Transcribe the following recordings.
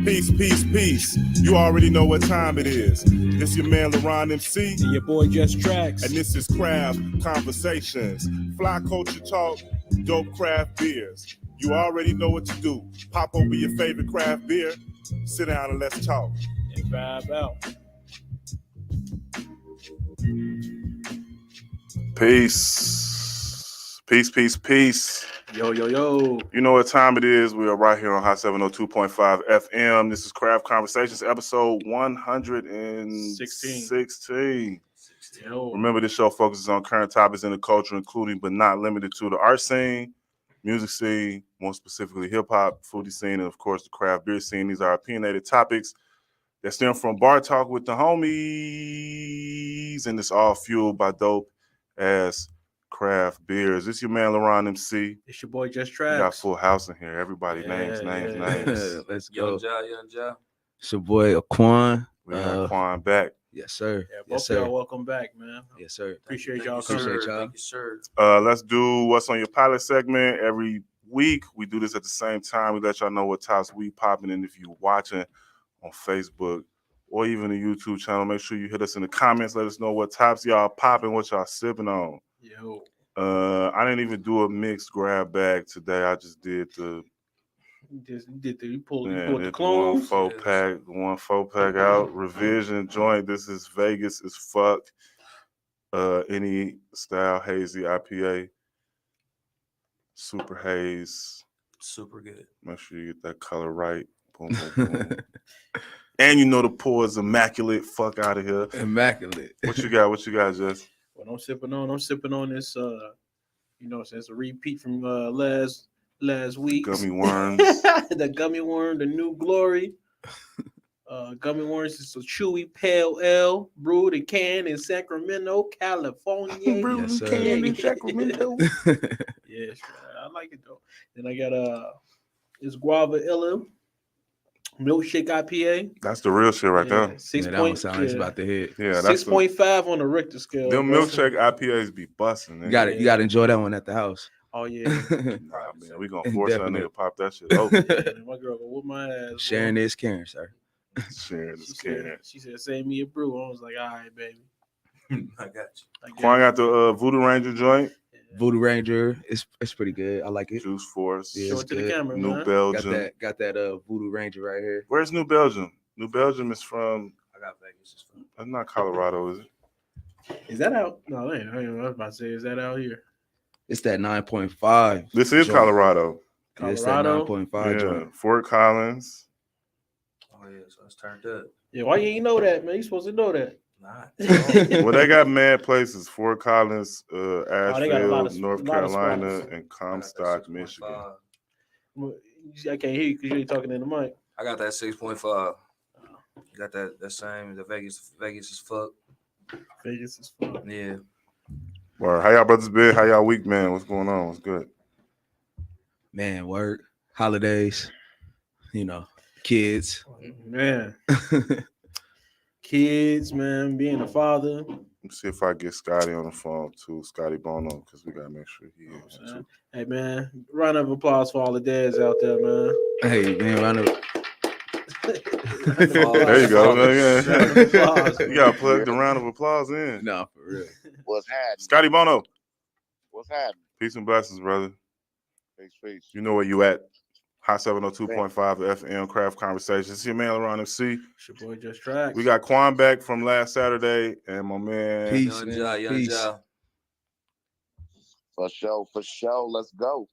Peace, peace, peace. You already know what time it is. This your man LaRon MC. And your boy Just Tracks. And this is Craft Conversations. Fly culture talk, dope craft beers. You already know what to do. Pop over your favorite craft beer, sit down and let's talk. And vibe out. Peace. Peace, peace, peace. Yo, yo, yo. You know what time it is. We are right here on Hot 702.5 FM. This is Craft Conversations, episode 116. Yo. Remember, this show focuses on current topics in the culture, including but not limited to the art scene, music scene, more specifically hip-hop, foodie scene, and, of course, the craft beer scene. These are opinionated topics that stem from bar talk with the homies, and it's all fueled by dope-ass craft beers. This your man LaRon MC. It's your boy Just We Tracks. got full house in here. Everybody names. Let's go. Young Ja. It's your boy Aquan. We got Quan back. Yes, sir. Yeah, both Yes, of sir. y'all welcome back, man. Yes, sir. Appreciate Thank y'all you, coming. sir. Appreciate y'all. Thank you, sir. Let's do what's on your pilot segment every week. We do this at the same time. We let y'all know what tops we popping. And if you're watching on Facebook or even the YouTube channel, make sure you hit us in the comments. Let us know what tops y'all popping, what y'all sipping on. Yo. I didn't even do a mixed grab bag today. I just did the You pulled the one clones. 4-pack out. Revision joint. This is Vegas as fuck. Any style hazy IPA. Super haze. Super good. Make sure you get that color right. Boom, boom, boom. And you know the pour is immaculate. Fuck out of here. Immaculate. What you got? Jess? What I'm sipping on this it's a repeat from last week. Gummy worms. The gummy worm, the new glory. Gummy worms is a chewy pale ale brewed and canned in Sacramento, California. Yes, sir. Canned in Sacramento. Yeah, I like it though. Then I got it's Guava Illa milkshake IPA. That's the real shit right there. 6 Man, that one sounds like it's about to hit. Yeah, that's 6.5 on the Richter scale. them bro. milkshake IPAs be busting. You got to enjoy that one at the house. Oh yeah. Nah, man, we gonna force that Definitely. nigga to pop that shit open. Yeah, my girl go whoop my ass. Sharing bro. is caring, sir. Sharing She is said, caring. she said, save me a brew. I was like, all right, baby. I got you. I get Quan it. got the Voodoo Ranger joint. Voodoo Ranger, it's pretty good. I like it. Juice Force. Yeah, Show it's it to the good. camera, New man. Belgium. Got that Voodoo Ranger right here. Where's New Belgium? New Belgium is from. I got Vegas. It's fun. That's not Colorado, is it? Is that out? No, I was about to say, is that out here? It's that 9.5. This is joint. Colorado. Yeah, it's that Colorado? 9.5 Yeah, joint. Fort Collins. Oh yeah, so it's turned up. Yeah, why you ain't know that, man? You supposed to know that. Not. Well, they got mad places: Fort Collins, they got a Asheville, lot of- North lot of Carolina, spots. and Comstock, Michigan. I can't hear you because you ain't talking in the mic. I got that 6.5. Got that same. The Vegas as fuck. Vegas is fun. Yeah. Well, how y'all brothers been? How y'all week, man? What's going on? What's good? Man, work, holidays, kids. Man, kids, man, being a father. Let me see if I get Scotty on the phone too. Scotty Bono, because we gotta make sure he is too. Hey, man, round of applause for all the dads out there, man. Hey, man, round of There you go. Round of applause. You gotta plug the round of applause in. No, for real. What's happening? Scotty Bono. What's happening? Peace and blessings, brother. Peace. You know where you at. Hot 702.5 FM Craft Conversations. It's your man LaRon MC. It's your boy Just Tracks. We got Quan back from last Saturday and my man. Peace. Young Ja. Peace. For sure. Let's go.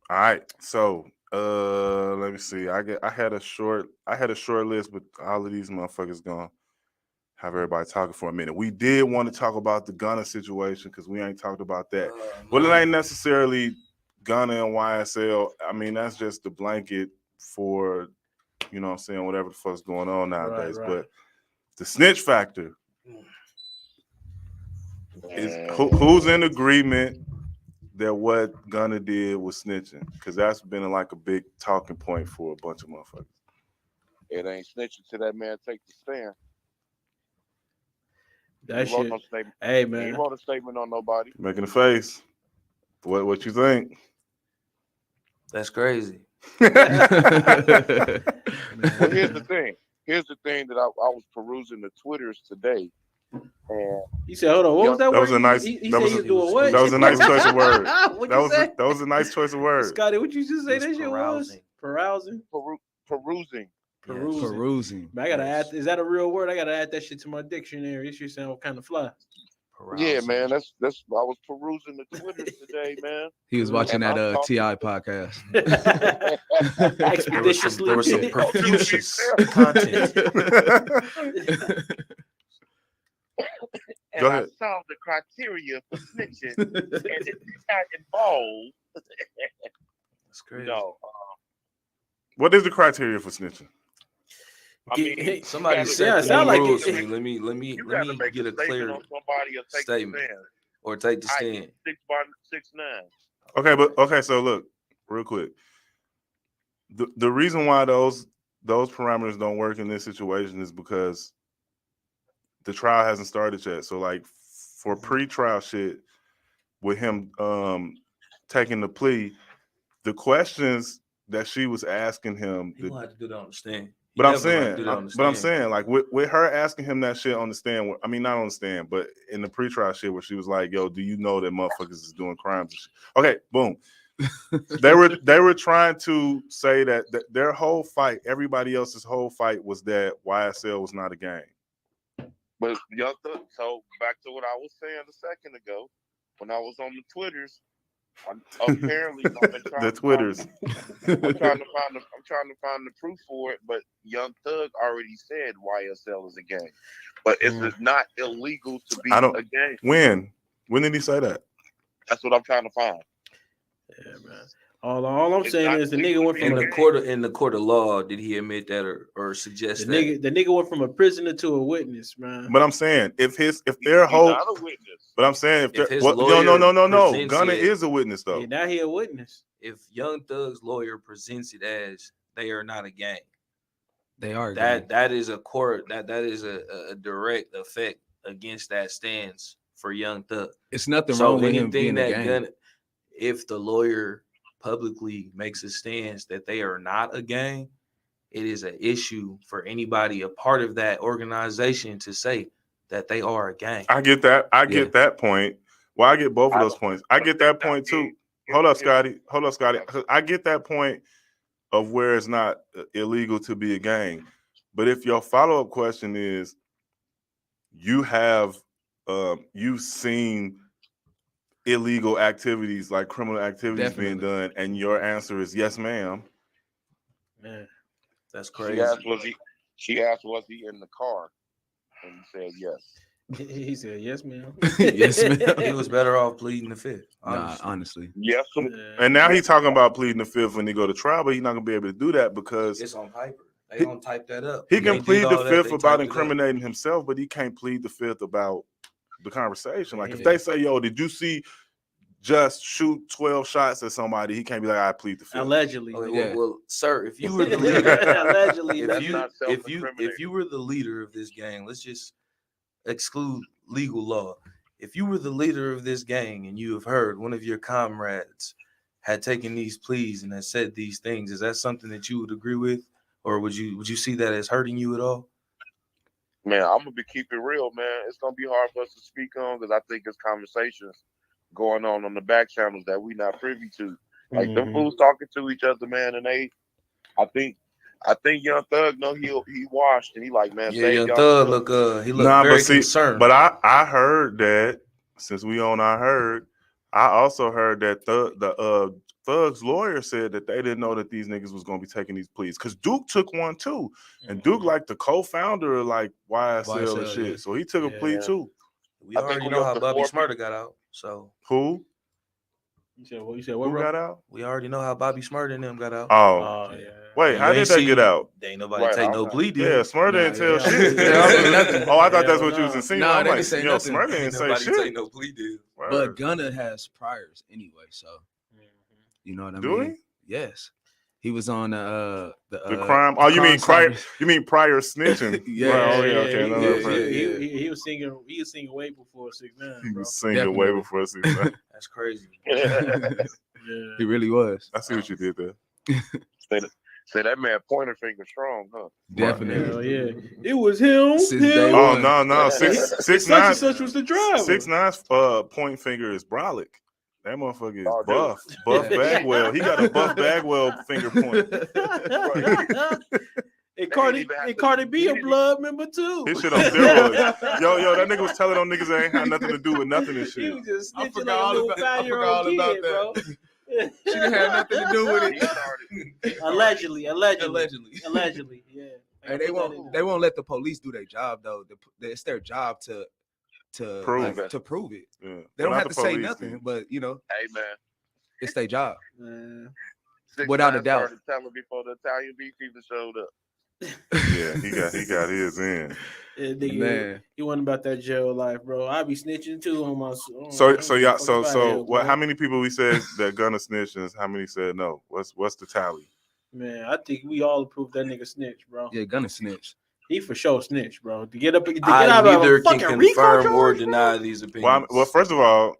All right. So let me see. I had a short list, but all of these motherfuckers gonna have everybody talking for a minute. We did want to talk about the Gunna situation because we ain't talked about that. Well, it ain't necessarily Gunna and YSL. I mean, that's just the blanket for, you know what I'm saying, whatever the fuck's going on nowadays. Right. But the snitch factor is Man, who's in agreement that what Gunna did was snitching? Because that's been like a big talking point for a bunch of motherfuckers. it ain't snitching till that man take the stand. That He wrote shit. no statement. Hey, He man. wrote a statement on nobody. Making a face. What you think? That's crazy. Well, here's the thing. Here's the thing that I was perusing the Twitters today, and He said, "Hold on, what was that That word?" was a nice. He that said was he a, was doing what? that was a nice choice of word. What you say? That was a nice choice of word. Scotty, what you just say It was that shit was? carousing. Perusing. perusing. Perusing. Man, I gotta Yes. add. Is that a real word? I gotta add that shit to my dictionary. This shit sound kind of fly. Yeah, man. That's. I was perusing the Twitters today, man. He was watching And that I'm TI podcast. Expeditiously. There was some Oh, profuse dude, content. And Go I ahead. saw the criteria for snitching, and it did not involve. That's crazy. No, What is the criteria for snitching? I mean, Somebody you gotta- said Yeah, the it sound new like rules it- to me. Let me you let gotta me make get a statement clear on somebody or take statement. the stand. or take the I stand. 6'9". Okay. So look, real quick. The reason why those parameters don't work in this situation is because the trial hasn't started yet. So like for pre-trial shit with him taking the plea, the questions that she was asking him, You don't have to do that on the stand. but I'm saying, like with her asking him that shit on the stand, I mean, not on the stand, but in the pretrial shit where she was like, "Yo, do you know that motherfuckers is doing crimes?" And shit? Okay, boom. they were trying to say that their whole fight, everybody else's whole fight, was that YSL was not a gang. But so back to what I was saying a second ago, when I was on the Twitters, apparently I've been trying The to Twitters. I'm trying to find the proof for it, but Young Thug already said YSL is a gang, but it's not illegal to be a gang. When did he say that? That's what I'm trying to find. Yeah, man. All I'm saying is the nigga went from in the court of law. Did he admit that or suggest that? the nigga went from a prisoner to a witness, man. But I'm saying if He's their whole, not a witness. but I'm saying If his no, lawyer Gunna presents it- is a witness though. Yeah, now he a witness. If Young Thug's lawyer presents it as they are not a gang, They are. that is a court that is a direct effect against that stance for Young Thug. It's nothing So wrong with him anything being a that gang. Gunna, if the lawyer publicly makes a stance that they are not a gang, it is an issue for anybody a part of that organization to say that they are a gang. I get that. I get that point. Well, I get both of those points. I get that point too. Hold up, Scotty. 'Cause I get that point of where it's not illegal to be a gang. But if your follow-up question is, you've seen illegal activities like criminal activities being done, and your answer is yes, ma'am. Man, That's She crazy. asked, was he in the car? And he said yes. he said yes, ma'am. Yes, ma'am. He was better off pleading the fifth. Honestly. Yes. And now he's talking about pleading the fifth when he go to trial, but he's not gonna be able to do that because It's on paper. They don't type that up. he When can they plead did the all that, fifth they about typed it up. incriminating himself, but he can't plead the fifth about the conversation. Like if Yeah. they say, "Yo, did you see just shoot 12 shots at somebody?" He can't be like, "I plead the fifth." Allegedly. Okay, Yeah. well, sir, if you were the leader, Allegedly. That's if not you self-incriminating. if you were the leader of this gang, let's just exclude legal law. If you were the leader of this gang and you have heard one of your comrades had taken these pleas and had said these things, is that something that you would agree with, or would you see that as hurting you at all? Man, I'm gonna keep it real, man. It's gonna be hard for us to speak on because I think there's conversations going on the back channels that we not privy to. Like them fools talking to each other, man, and I think Young Thug know he washed and he like, man, Yeah, save Young y'all Thug stuff. looked very concerned. But I heard that since we on I also heard that Thug's lawyer said that they didn't know that these niggas was gonna be taking these pleas because Duke took one too, and Duke like the co-founder of like YSL and shit, yeah. so he took a plea too. We I think already we know up how to Bobby 4 Smurda got out. So Who? You said what? Who Bro? got out? we already know how Bobby Smurda and them got out. Oh, Yeah. wait, You how did ain't that get see- out? They ain't nobody Right, take I'm no not- plea deal. Yeah, Smurda Nah, didn't tell yeah. shit. They all say nothing. Oh, I thought that's Hell what you was no. insinuating. Nah, I'm they like, didn't say yo, nothing. Smurda didn't Ain't say nobody shit. take no plea deal. Word. But Gunna has priors anyway, so you know what I Do mean? Yes. He was on the crime. Oh, you mean prior? You mean prior snitching? Yeah, Right, oh, yeah, okay. No, yeah, no, prior. yeah. He was singing way before 6ix9ine, He bro. was singing way Definitely. before 6ix9ine. That's crazy. He really was. I see what you did there. Say that man pointer finger strong, huh? Definitely. Hell yeah. It was him. Since him. day Oh one. no, Such 6ix9ine. and such was the driver. 6ix9ine's point finger is brolic. That motherfucker is Oh, dude. buff. Buff Bagwell. He got a Buff Bagwell finger point. And They ain't even have to- Cardi B he a didn't- blood member too. His shit on steroids. Yo, that nigga was telling them niggas that ain't had nothing to do with nothing and He shit. was just I snitching forgot like a all little about- I 5-year-old forgot all about kid, that. bro. She didn't have nothing to do with He it. started. Allegedly. Allegedly. Yeah. Hey, they won't let the police do their job though. It's their job to Prove it. to prove it. Yeah. They don't Well, not have the to say police, nothing, dude. but you know, Hey man. it's their job. Man. 6ix9ine Without a doubt. started telling before the Italian beef even showed up. Yeah, he got his in. Yeah, nigga, Man. he wasn't about that jail life, bro. I be snitching too on my. So what? How many people we said that Gunna snitched and how many said no? What's the tally? Man, I think we all approve that nigga snitch, bro. Yeah, Gunna snitch. He for sure snitch, bro. To get out I of a neither can fucking RICO confirm or charge, bro? deny these opinions. Well, first of all,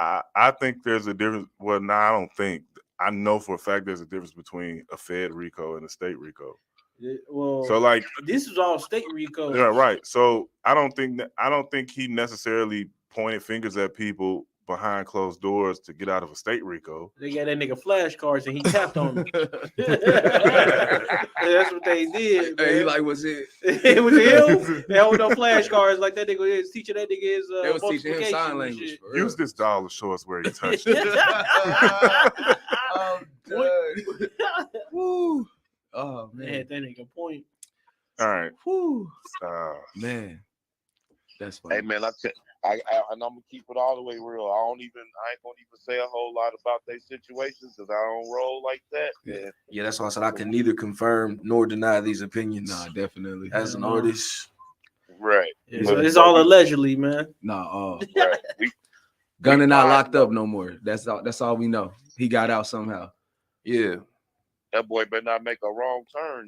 I think there's a difference. Well, no, I don't think. I know for a fact there's a difference between a Fed RICO and a state RICO. Well, So like, this is all state RICO. yeah, right. So I don't think he necessarily pointed fingers at people behind closed doors to get out of a state RICO. They got that nigga flashcards and he tapped on them. That's what they did. Hey, Man. like, was it? It was him. They hold no flashcards like that nigga is teaching that nigga his They was teaching him multiplication sign and language. shit. For real. Use this doll to show us where he touched it. I'm done. Woo. Oh They man. had that nigga point. All right. Woo. Uh, Man. That's funny. Hey man, and I'm gonna keep it all the way real. I ain't gonna even say a whole lot about their situations because I don't roll like that. Yeah. Yeah, that's why I said I can neither confirm nor deny these opinions. Nah, definitely. As an No. artist, Right. It's all allegedly, man. Nah, Right. Gunna not fine, locked bro. up no more. That's all we know. He got out somehow. yeah. That boy better not make a wrong turn.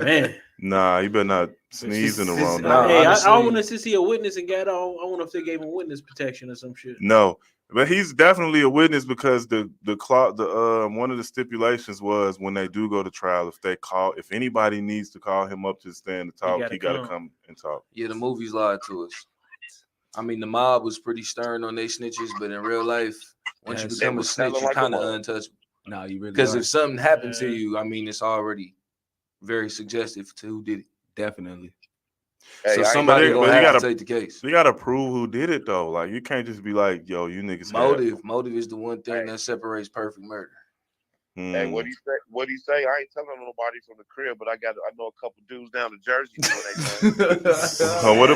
Man. nah, you better not sneeze in the wrong. Nah, Hey, honestly- I want to see a witness and got on. I wonder if they gave him witness protection or some shit. No, but he's definitely a witness because the one of the stipulations was when they do go to trial, if anybody needs to call him up to the stand to talk, he gotta come and talk. Yeah, the movies lied to us. I mean, the mob was pretty stern on their snitches, but in real life, once you Yes. become They a was snitch, telling you're like a kind of mother. untouchable. Nah, you really Because are. if something happened to Yeah. you, I mean, it's already very suggestive to who did it. Definitely. Hey, So I ain't- somebody but gonna you have gotta- to take the case. You gotta prove who did it though. Like you can't just be like, yo, you niggas had- Motive is the one thing Hey. that separates perfect murder. Hey, Hmm. what he say? What he say? I ain't telling nobody from the crib, but I know a couple dudes down in Jersey doing their thing. What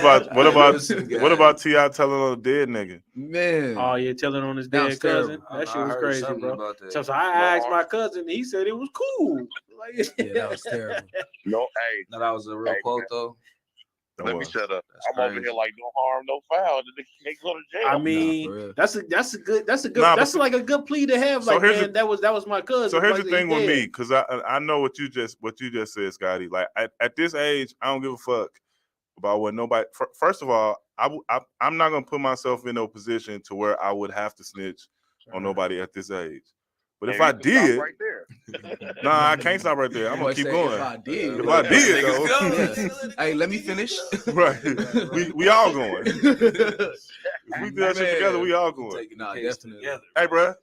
about Listen, guys. what about T.I. telling on a dead nigga? Man. Oh yeah, telling on his That was dead cousin. terrible. That shit I was heard crazy, something bro. about that. So I asked my cousin. He said it was cool. Like, Yeah, that was terrible. No, hey, No, that was a real Hey, quote man. though. let me shut up. That's I'm over crazy. here like no harm, no foul. The nigga can't go to jail. I mean, for real. that's a good Nah, that's but- like a good plea to have. So Like, here's man, that was my cousin. So here's Like, the thing he's with dead. me, because I know what you just said, Scotty. Like at this age, I don't give a fuck about what nobody. First of all, I'm not gonna put myself in no position to where I would have to snitch on nobody at this age. But if Hey, I you can stop did, right there. nah, I can't stop right there. I'm Boy gonna keep said, going. If I did, If I did, Niggas though, go. Hey, let me finish. right? We all going. If we do that shit Man. together, we all going. Taking the Nah, case definitely. together. Hey, bruh,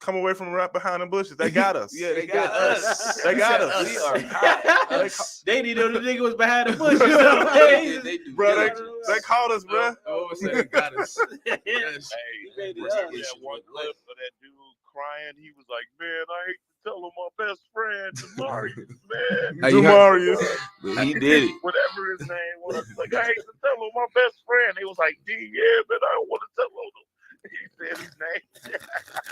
come away from right behind the bushes. They got us. Yeah, they got us. They got us. We are hot. They didn't know the nigga was behind the bush. They do Bro, diligence. they called us, bruh. Oh, say they got us. Yes. Hey, made it you up. see that one clip of that dude crying? He was like, "Man, I hate to tell him my best friend, Demarius, man, Hey, you heard- Demarius. But he did it. whatever his name was. Like, I hate to tell him my best friend." He was like, "D, yeah, but I don't want to tell him." He said his name.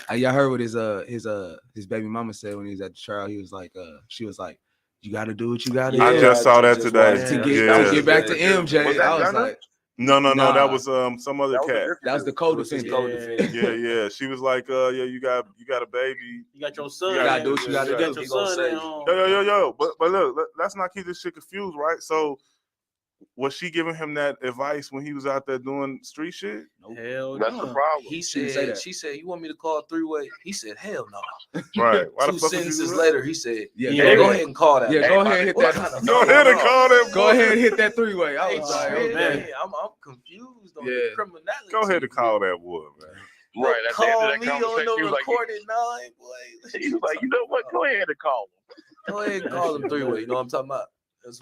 Hey, y'all heard what his baby mama said when he was at the trial. He was like, she was like, "You got to do what you got to I do just saw that just today. watched to it. get Yeah. to get back to MJ." Was that I was Gunna? like, No, Nah. that was some other That was a cat. different "That was the dude. co-defendant." co-defendant. Yeah. She was like, yeah, you got a baby. You got your son. You gotta do what you gotta You do. got your He gonna son say, at home. Yo. But look, let's not keep this shit confused, right? So Was she giving him that advice when he was out there doing street shit? Hell That's the no. problem. He She didn't say said, that. she said, you want me to call 3-way? He said, hell no. Right. Why the 2 fuck would you do sentences that? later, he said, Yeah, Yeah, yeah, go yeah. ahead and call that. Yeah, man. go ahead and hit What that. kind of Go ahead and call that Go boy. ahead and hit that 3-way. I Hey, was like, man, okay. I'm confused on Yeah. the criminality. Go ahead and call that boy, man. Right, at the end Call of that me on conversation, no he was like, recorded line, boy. he was like, you know what? Go ahead and call him. Go ahead and That call him shit 3-way. bad. You know what I'm talking about? That's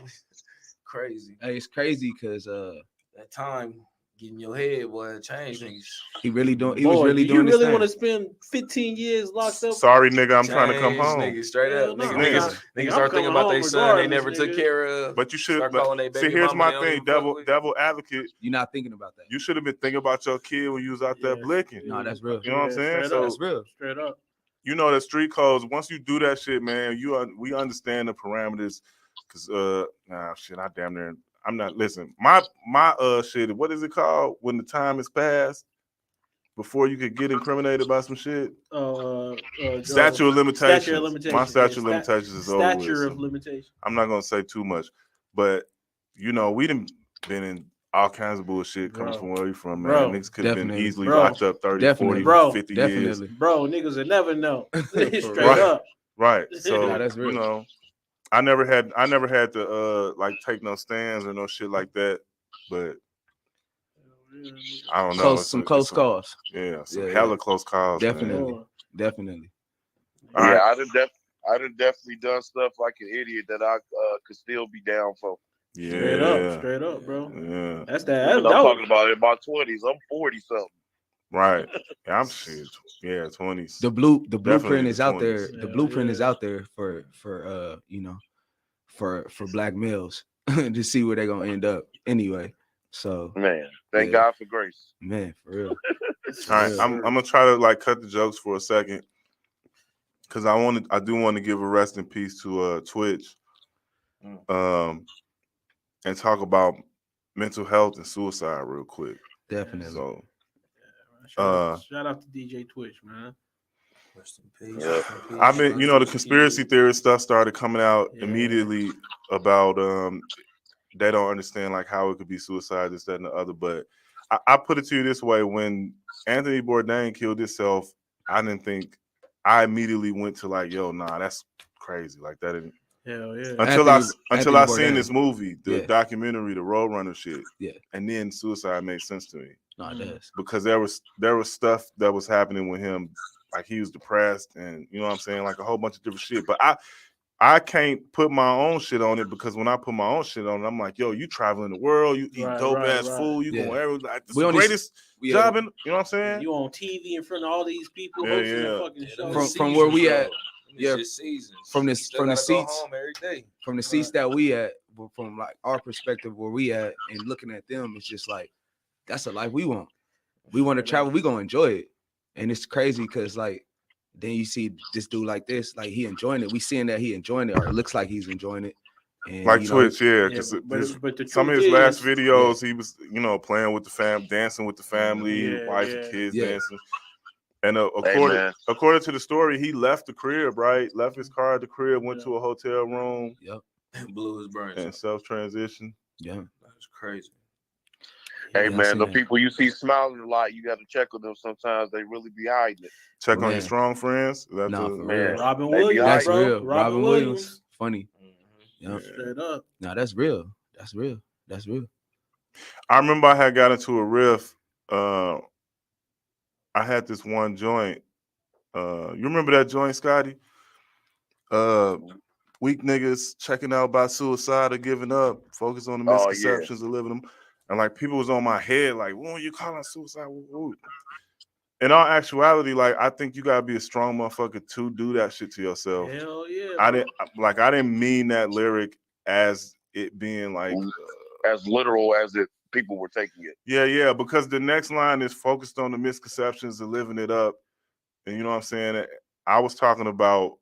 crazy. Hey, it's crazy because That time getting your head, boy, change niggas. he was really Boy, doing do you this really thing. want to spend 15 years locked up? Sorry, nigga, I'm trying to come Change home. Niggas straight Hell up. no. I'm Niggas not- niggas I'm start thinking coming about their home son they regardless, never took nigga. care of. But you should. Start But, calling they see, baby here's mama my they don't thing, even fuck with. devil advocate. You're not thinking about that. You should have been thinking about your kid when you was out there Yeah. blicking. No, that's real. You know what I'm saying? Straight So- up. That's real. Straight up. You know that street codes. Once you do that shit, man, we understand the parameters. Cause shit, I damn near. I'm not. Listen, my shit. What is it called when the time is passed before you could get incriminated by some shit? Statute of limitations. Statute of limitations. My statute of Yeah, limitations is over with. Stature so of limitations. I'm not gonna say too much, but you know we done been in all kinds of bullshit coming Bro. from where you from, man. Bro. Niggas could have been Definitely. easily Bro. locked up 30, Definitely. 40, Bro. 50 years. Definitely. Bro, niggas will never know. Straight real. up. Right. So Nah, that's real. you know, I never had to like take no stands or no shit like that. But I don't know. Some close calls. Yeah, some Yeah, hella yeah. close calls. Definitely. Man. Definitely. All Yeah, right. I done definitely done stuff like an idiot that I could still be down for. Yeah. Straight up, bro. Yeah. That's that. And I'm that was- talking about in my 20s. I'm 40 something. Right. Yeah, I'm shit. Yeah, 20s. The Definitely blueprint is the out there. 20s. The Yeah, blueprint is yeah. out there for for black males to see where they're gonna end up anyway. So Man, thank Yeah. God for grace. man, for real. All right, Yeah. I'm gonna try to like cut the jokes for a second because I do want to give a rest in peace to Twitch, and talk about mental health and suicide real quick. Definitely. So shout out to DJ Twitch, man. Rest in peace. Yeah. Rest in peace. I've been, you know, the conspiracy theorist stuff started coming out Yeah. immediately about they don't understand like how it could be suicide, this, that, and the other. But I put it to you this way: when Anthony Bourdain killed himself, I immediately went to like, yo, nah, that's crazy. Like that didn't. Hell yeah. Until Anthony I seen Bourdain. this movie, the Yeah. documentary, the Roadrunner shit. Yeah. And then suicide made sense to me No, it does. because there was stuff that was happening with him, like he was depressed and you know what I'm saying, like a whole bunch of different shit. But I can't put my own shit on it because when I put my own shit on it, I'm like, yo, you traveling the world, you eat Right, dope right, ass right. food, you Yeah. going everywhere. Like, this We is the only- greatest job in, you know what I'm saying? You on TV in front of all these people Yeah, hosting yeah. a fucking show. From where we at, yeah, yeah, from the seats- home every day. from the seats that we at, from like our perspective where we at and looking at them, it's just like that's a life we want. We want to travel, we gonna enjoy it. And it's crazy because like then you see this dude like this, like he enjoying it. We seeing that he enjoying it, or it looks like he's enjoying it. And Like you know, Twitch, yeah, Yeah, because but the some of truth his last is- videos, he was, you know, playing with the fam, dancing with the family, Yeah, wife yeah. and kids Yeah. dancing. And Hey, man. according to the story, he left the crib, right? Left his car at the crib, went Yeah. to a hotel room, Blew his brains and out. self-transition. yeah. That's crazy. Hey, Yeah, I man, seen the that. people you see smiling a lot, you got to check on them sometimes. They really be hiding it. Check on Man. your strong friends. That's Nah, the- for Man. real. Robin They be Williams, That's bro. real. Robin Williams. Funny. Yeah. Straight up. No, that's real. That's real. That's real. I remember I had got into a riff. I had this one joint. You remember that joint, Scotty? Weak niggas checking out by suicide or giving up. Focus on the Oh, yeah. misconceptions of living them. And like people was on my head, like, what are you calling suicide? Woo. In all actuality, like I think you gotta be a strong motherfucker to do that shit to yourself. Hell yeah. I bro. didn't mean that lyric as it being like As literal as if people were taking it. yeah, because the next line is focused on the misconceptions of living it up. And you know what I'm saying? I was talking about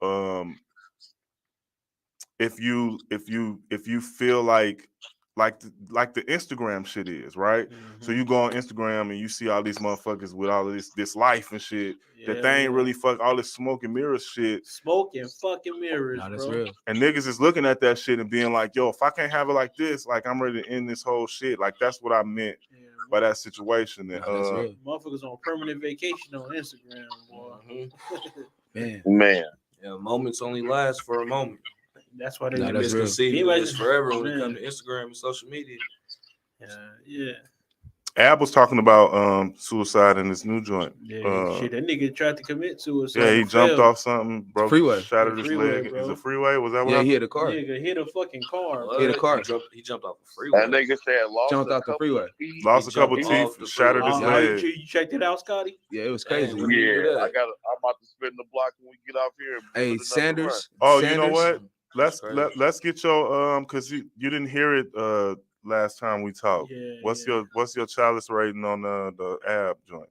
if you feel like like the Instagram shit is, right? So you go on Instagram and you see all these motherfuckers with all of this life and shit that they ain't really fuck all this smoke and mirrors shit. Smoke and fucking mirrors, Nah, that's bro. real. And niggas is looking at that shit and being like, yo, if I can't have it like this, like I'm ready to end this whole shit. Like that's what I meant by that situation. And, Nah, that's real. motherfuckers on permanent vacation on Instagram, boy. Man. Yeah, moments only last for a moment. That's why they Nah, that's real. misconceiving Anybody- this forever when it Man. comes to Instagram and social media. Yeah. Ab was talking about suicide in this new joint. Shit, that nigga tried to commit suicide. Yeah, he and jumped failed. off something, broke, freeway. shattered The his freeway, leg. bro. Is it freeway? Was that what? Yeah, I he hit a car. Nigga hit a fucking car. What? Hit a car. He jumped off a freeway. That nigga said lost Jumped a out the couple freeway. of feet. Lost a He couple jumped off teeth, the shattered his freeway. leg. You checked it out, Scotty? Yeah, it was Hey, crazy. when you do Yeah, that. I'm about to spin the block when we get off here. and Hey, put another Sanders. Oh, Sanders, you know what? That's crazy. Let's get your because you didn't hear it last time we talked. Yeah. What's your chalice rating on the Ab joint?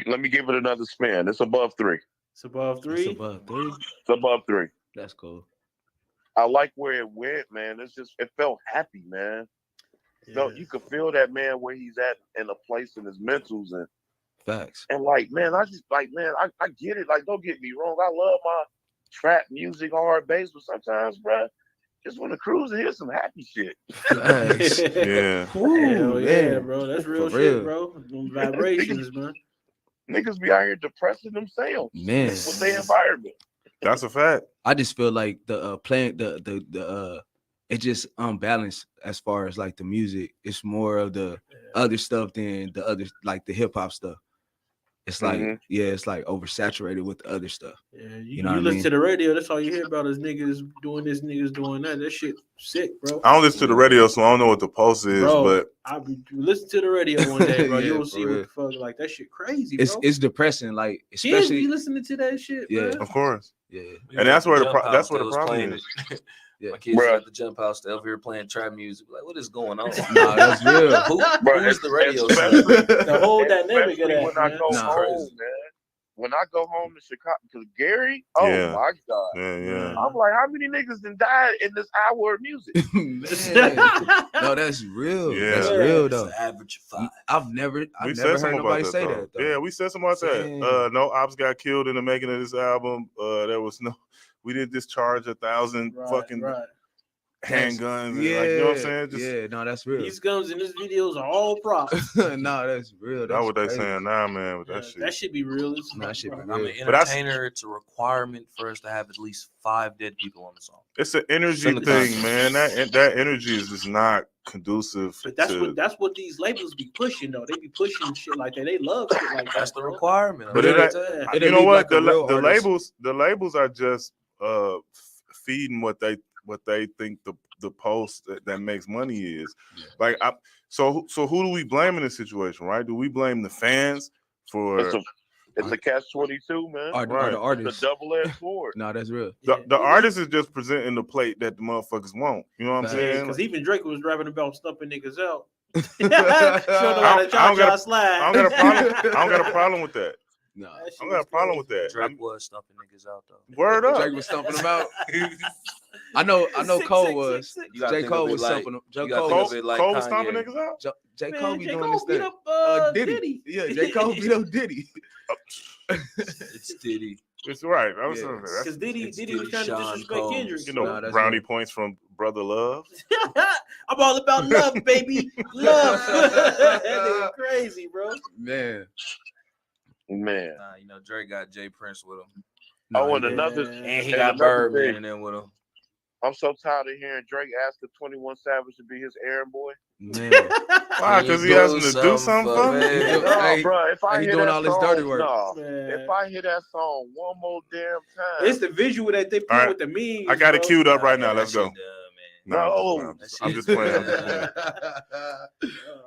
Let me give it another spin. It's above 3. It's above It's 3. above 3. It's above 3. That's cool. I like where it went, man. It felt happy, man. You could feel that man where he's at in a place in his mentals and Facts. like, man, I get it. Like, don't get me wrong. I love my trap music, hard bass, but sometimes, bro, just want to cruise and hear some happy shit. Facts. Yeah. Hell yeah, man. bro. That's real For shit, real. bro. Them vibrations, man. Niggas be out here depressing themselves Man. with their environment. That's a fact. I just feel like the playing the it just unbalanced as far as like the music. It's more of the other stuff than the other, like the hip hop stuff. It's like it's like oversaturated with the other stuff. Yeah, You you know what I listen mean? to the radio, that's all you hear about is niggas doing this, niggas doing that. That shit sick, bro. I don't listen to the radio, so I don't know what the pulse is. Bro, But I listen to the radio one day, bro. Yeah, You'll for see real. what the fuck, like that shit crazy, bro. It's depressing, like Kids especially be listening to that shit, Yeah. man. of course, yeah. and that's where the Jump that's House, where they the was problem playing is. it. Yeah. My kids Bruh. at the jump house, they over here playing trap music. Like, what is going on? Nah, that's real. Bruh, Who's the radio especially- station? The whole dynamic of Especially that, when I man. go Nah. home, Crazy. man. When I go home to Chicago, because Gary, oh Yeah. my God. Yeah. I'm like, how many niggas done died in this hour of music? Man. No, that's real. Yeah. That's Yeah. real It's though. an average of 5. I've never We heard said something about nobody that, say though. that though. Yeah, we said something about Damn. that. No ops got killed in the making of this album. There was no, we didn't discharge 1,000 fucking right. handguns. And, Yeah, like, you know what I'm saying? Just, yeah, no, that's real. These guns in this videos are all props. No, that's real. that's what they crazy. saying now, man. With Yeah, that shit. that should be real. Nah, that shit be bro. I'm real. an But that's- entertainer. It's a requirement for us to have at least 5 dead people on the song. It's an energy Send the thing, content. man. That energy is just not conducive. But that's to, what these labels be pushing though. They be pushing shit like that. They love shit like that. That's the bro. requirement. But I'm it trying to ain't- tell you. It'll you know be what? like a real artist. The labels are just feeding what they think the post that makes money is. Yeah. Like, so who do we blame in this situation, right? Do we blame the fans for It's a catch-22, man. Or Right. the It's artist. a double-edged sword. No, that's real. the artist is just presenting the plate that the motherfuckers want. You know what I'm Facts. saying? Because even Drake was rapping about stumping niggas out. no, Showing them how to I don't got a- slide. I don't got a problem. I don't got a problem with that. no. That shit I don't got a was problem with crazy. that. Drake was stumping niggas out though. Word up. Drake was stumping them out. I know Sick, Cole sick, was. sick, sick. You gotta J. think Cole of it was like- stumping them. J. you gotta Cole think was of it like Cole was Kanye. stomping niggas out. J. Man, Cole be J. doing Cole this beat thing. up Diddy. Yeah, J. Cole beat up Diddy. It's Diddy. It's right. I was Yeah. saying that. Because Diddy was Diddy, trying to Sean disrespect Combs. Kendrick. You know, Nah, that's brownie right. points from Brother Love. I'm all about love, baby. Love. That nigga crazy, bro. Man. Man. Nah, you know Drake got Jay Prince with him, Oh, and yeah. another, and he and got another Birdman thing, in there with him. I'm so tired of hearing Drake ask the 21 Savage to be his errand boy. Man. Why? Because he has him to do something for me? me? No, Hey, bro, if I he hear doing that all his song, dirty work. no. Man. If I hear that song one more damn time, It's the visual that they put All right. with the memes. I got it bro. queued up right Nah, now. that Let's go. shit dumb, No. I'm just playing. I'm just playing. man.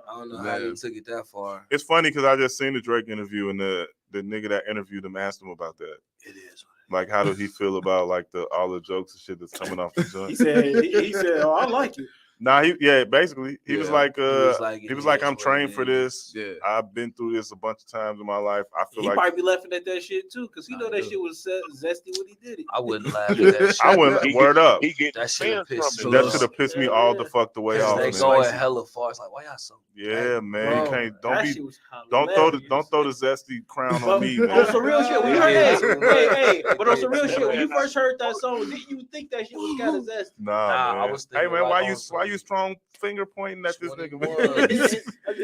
I don't know how Man. he took it that far. It's funny because I just seen the Drake interview and the nigga that interviewed him asked him about that. It is. Like, how did he feel about like all the jokes and shit that's coming off the He joint? said, he said, oh, I like it. Nah, basically he was Yeah. like, He was like, he was "It like, is I'm what trained it for is." this. Yeah. I've been through this a bunch of times in my life. I feel He like probably be laughing at that shit too, because he Nah, know he that do. shit was zesty when he did it. I wouldn't laugh at that shit. I wouldn't He word up. He getting That shit fans from pissed it. me That off. should have pissed me Yeah, all yeah. the fuck the way Because off, they man. going Spicy. hella far. It's like, why y'all so Yeah, man. You Bro, can't that shit was don't throw hilarious. the zesty crown But on me, on man. some real shit, when They you heard did that, too much. hey, They but on did some real too shit, when you much. first heard that song, didn't you think that shit was kind of zesty? Nah, Nah, I man. was Hey, thinking man, like why on you some strong finger pointing at this nigga, 21. man? I'm just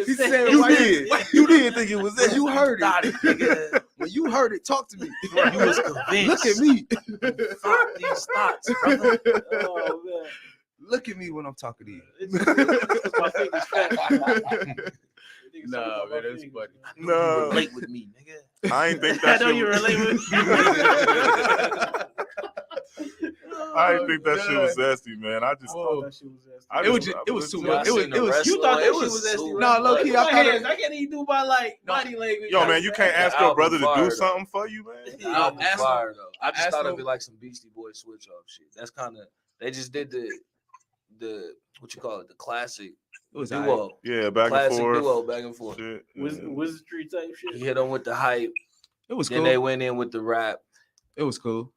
He saying. said, You "Why did. you didn't think it was that? You heard Thought it. nigga. When you heard it, talk to me. You was convinced. Look at me. Thought these thoughts, brother. Oh man, Look at me when I'm talking to you. it's because my fingers fat. Nah, man, that's funny. I know you No. relate with me, nigga. I ain't think I that know shit you was, relate with I didn't think that shit was zesty, man. I just Whoa. that shit was zesty. I It was just- just, it was too Y'all much. It was, seen the it was. wrestling? You thought that It shit was was zesty, so right? Nah, low much. key, Look at I my thought hands. I can't even do my body language. Yo, man, you can't ask your album brother to fire, do though. something for you, man. Yeah. Album asked fire though. I just asked thought him- it'd be like some Beastie Boys switch off shit. That's kind of they just did the what you call it, the classic It was duo, Yeah, back and classic forth. duo, back and forth. Shit. Wizardry type He shit. hit them with the hype, It was then cool. they went in with the rap. It was cool.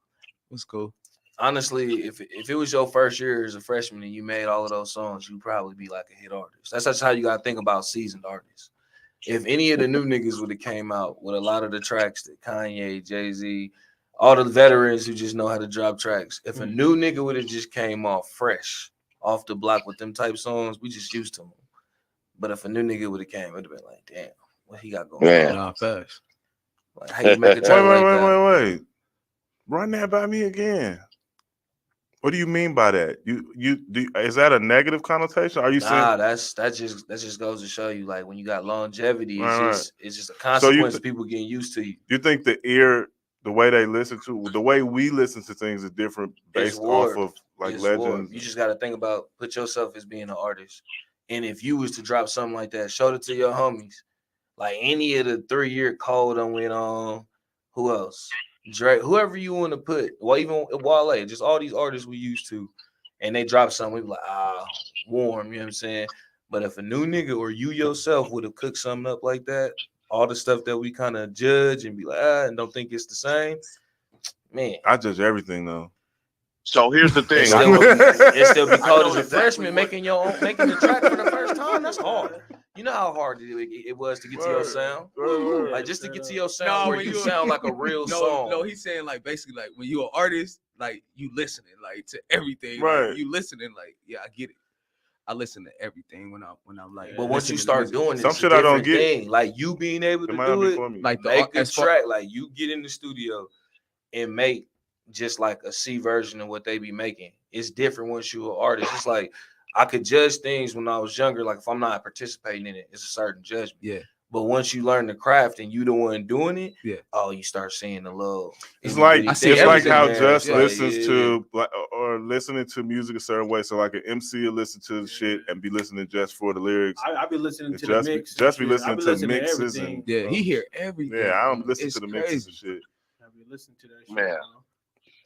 It was cool. Honestly, if it was your first year as a freshman and you made all of those songs, you'd probably be like a hit artist. That's just how you gotta think about seasoned artists. If any of the new niggas would have came out with a lot of the tracks that Kanye, Jay-Z, all the veterans who just know how to drop tracks, if a new nigga would have just came off fresh, off the block with them type songs, we just used to them. But if a new nigga would have came, it'd have been like, damn, what he got going Man. on? Nah, facts. Like, how you make a track like that? Wait. Run that by me again. What do you mean by that? Is that a negative connotation? Are you Nah, saying that just goes to show you, like, when you got longevity, Right, it's just a So you consequence th- of people getting used to you. you think the way they listen to the way we listen to things is different based off warped. of like It's warped. legends? You just got to think about put yourself as being an artist, and if you was to drop something like that, show it to your homies, like any of the 3-year code on went on. Who else? Drake, whoever you want to put, well, even Wale, just all these artists we used to, and they drop something, we be like, warm, you know what I'm saying? But if a new nigga or you yourself would have cooked something up like that, all the stuff that we kind of judge and be like, and don't think it's the same, man. I judge everything though. So here's the thing. It still be I cold know as a exactly freshman what- making the track for the first time. That's hard. You know how hard it was to get to your Word. sound. Word. Like just to get to your sound No, where when you you- sound like a real song. No, he's saying like basically like when you're an artist, like you listening like to everything. Right. Like, you listening like, yeah, I get it. I listen to everything when I'm like. But once you listening to start music. doing it, Some it's shit a I don't different get. thing. Like you being able It to might not do be it, for me. like the make a as far- track, like you get in the studio and make just like a C version of what they be making. It's different once you're an artist. It's like I could judge things when I was younger. Like if I'm not participating in it, it's a certain judgment. Yeah. But once you learn the craft and you the one doing it, Yeah. you start seeing the love. It's like I see it's like everything, how man. Just It's like, listens yeah. to like or listening to music a certain way. So like an MC will listen to the shit and be listening just for the lyrics. I be listening It's to the mix. just be and shit. I listening be to listening mixes everything. and Yeah, he hear everything. yeah, I don't listen It's to the mixes crazy. and shit. I be listening to that shit. Man. Man.